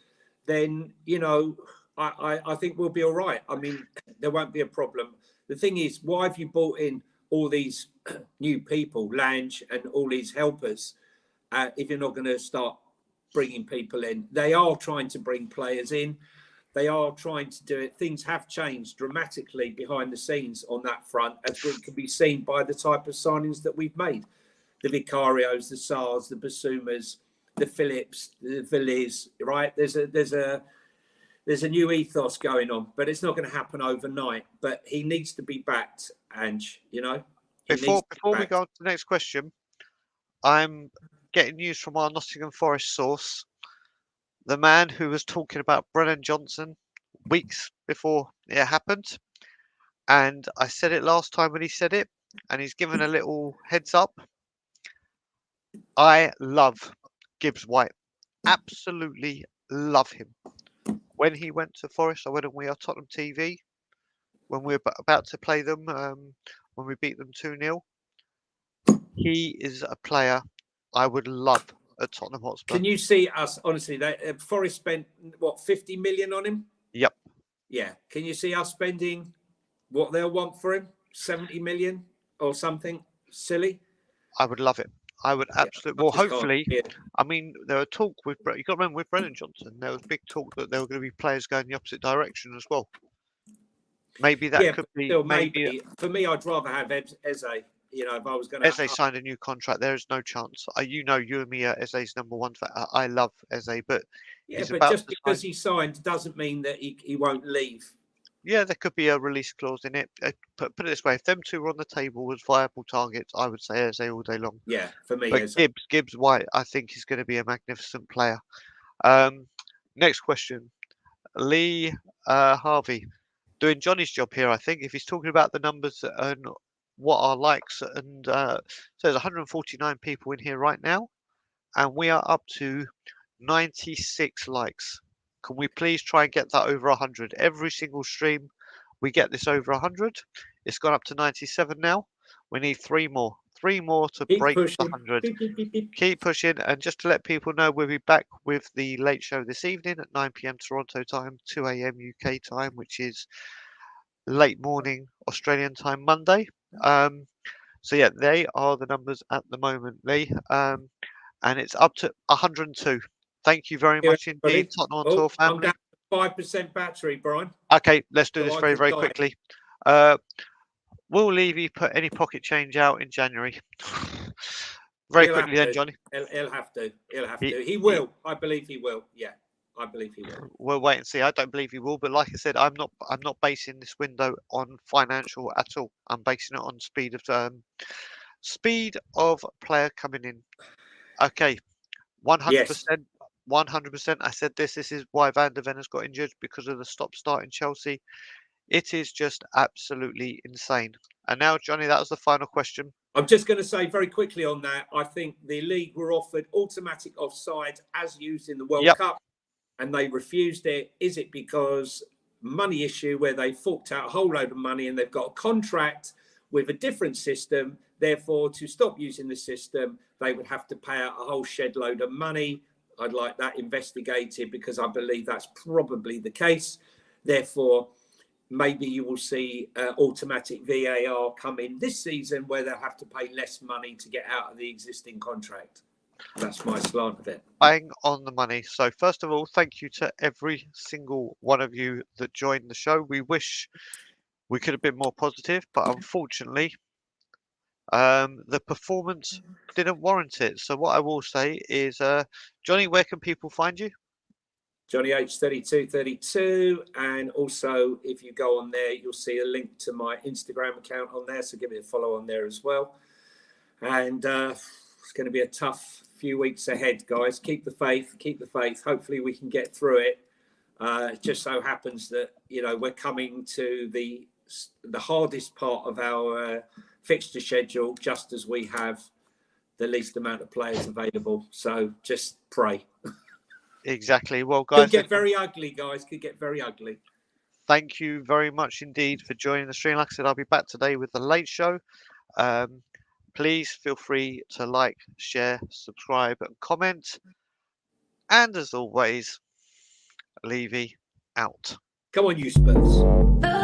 then I think we'll be all right. I mean, there won't be a problem. The thing is, why have you brought in all these new people, Lange and all these helpers, if you're not going to start bringing people in? They are trying to bring players in. They are trying to do it. Things have changed dramatically behind the scenes on that front, as we can be seen by the type of signings that we've made. The Vicarios, the Sars, the Basumas, the Phillips, the Villiers, right? There's a new ethos going on, but it's not going to happen overnight. But he needs to be backed, Ange, Before we go on to the next question, I'm getting news from our Nottingham Forest source. The man who was talking about Brennan Johnson weeks before it happened. And I said it last time when he said it, and he's given a little heads up. I love Gibbs White. Absolutely love him. When he went to Forest, I went on We Are Tottenham TV when we were about to play them, when we beat them 2-0. He is a player I would love at Tottenham Hotspur. Can you see us, honestly, Forest spent, 50 million on him? Yep. Yeah. Can you see us spending what they'll want for him? 70 million or something silly? I would love it. I would absolutely. Well, hopefully, I mean, there were talk with. You got to remember with Brennan Johnson, there was big talk that there were going to be players going the opposite direction as well. Maybe that could be. Still, maybe for me, I'd rather have Eze. If I was going to. Eze signed a new contract. There is no chance. You and me are Eze's number one. I love Eze, but but just because he signed doesn't mean that he won't leave. Yeah, there could be a release clause in it. Put it this way: if them two were on the table as viable targets, I would say Eze all day long. Yeah, for me, but Gibbs White, I think is going to be a magnificent player. Next question, Lee Harvey, doing Johnny's job here. I think if he's talking about the numbers and what are likes, and so there's 149 people in here right now, and we are up to 96 likes. Can we please try and get that over 100? Every single stream, we get this over 100. It's gone up to 97 now. We need 3 more. 3 more to break the 100. Keep pushing. And just to let people know, we'll be back with the late show this evening at 9 p.m. Toronto time, 2 a.m. UK time, which is late morning Australian time Monday. So yeah, they are the numbers at the moment, Lee. And it's up to 102. Thank you very much indeed, Tottenham on Tour family. I'm down to 5% battery, Brian. Okay, let's do this very, very quickly. Will Levy put any pocket change out in January? Very quickly then, Johnny. He'll have to. He will. I believe he will. Yeah, I believe he will. We'll wait and see. I don't believe he will, but like I said, I'm not basing this window on financial at all. I'm basing it on speed of player coming in. Okay, 100%. 100%. I said this is why Van der Ven has got injured, because of the stop-start in Chelsea. It is just absolutely insane. And now, Johnny, that was the final question. I'm just going to say very quickly on that, I think the league were offered automatic offside as used in the World Cup, and they refused it. Is it because money issue where they forked out a whole load of money and they've got a contract with a different system? Therefore, to stop using the system, they would have to pay out a whole shed load of money. I'd like that investigated, because I believe that's probably the case. Therefore, maybe you will see automatic VAR come in this season, where they'll have to pay less money to get out of the existing contract. That's my slant of it. Bang on the money. So first of all, thank you to every single one of you that joined the show. We wish we could have been more positive, but unfortunately, the performance didn't warrant it. So what I will say is, Johnny, where can people find you? Johnny H3232, and also if you go on there, you'll see a link to my Instagram account on there. So give me a follow on there as well. And it's going to be a tough few weeks ahead, guys. Keep the faith. Keep the faith. Hopefully we can get through it. It just so happens that we're coming to the hardest part of our fixture schedule, just as we have the least amount of players available. So just pray. Exactly. Well, guys, could get very ugly, guys. Could get very ugly. Thank you very much indeed for joining the stream. Like I said, I'll be back today with the late show. Please feel free to like, share, subscribe, and comment. And as always, Levy out. Come on, you Spurs.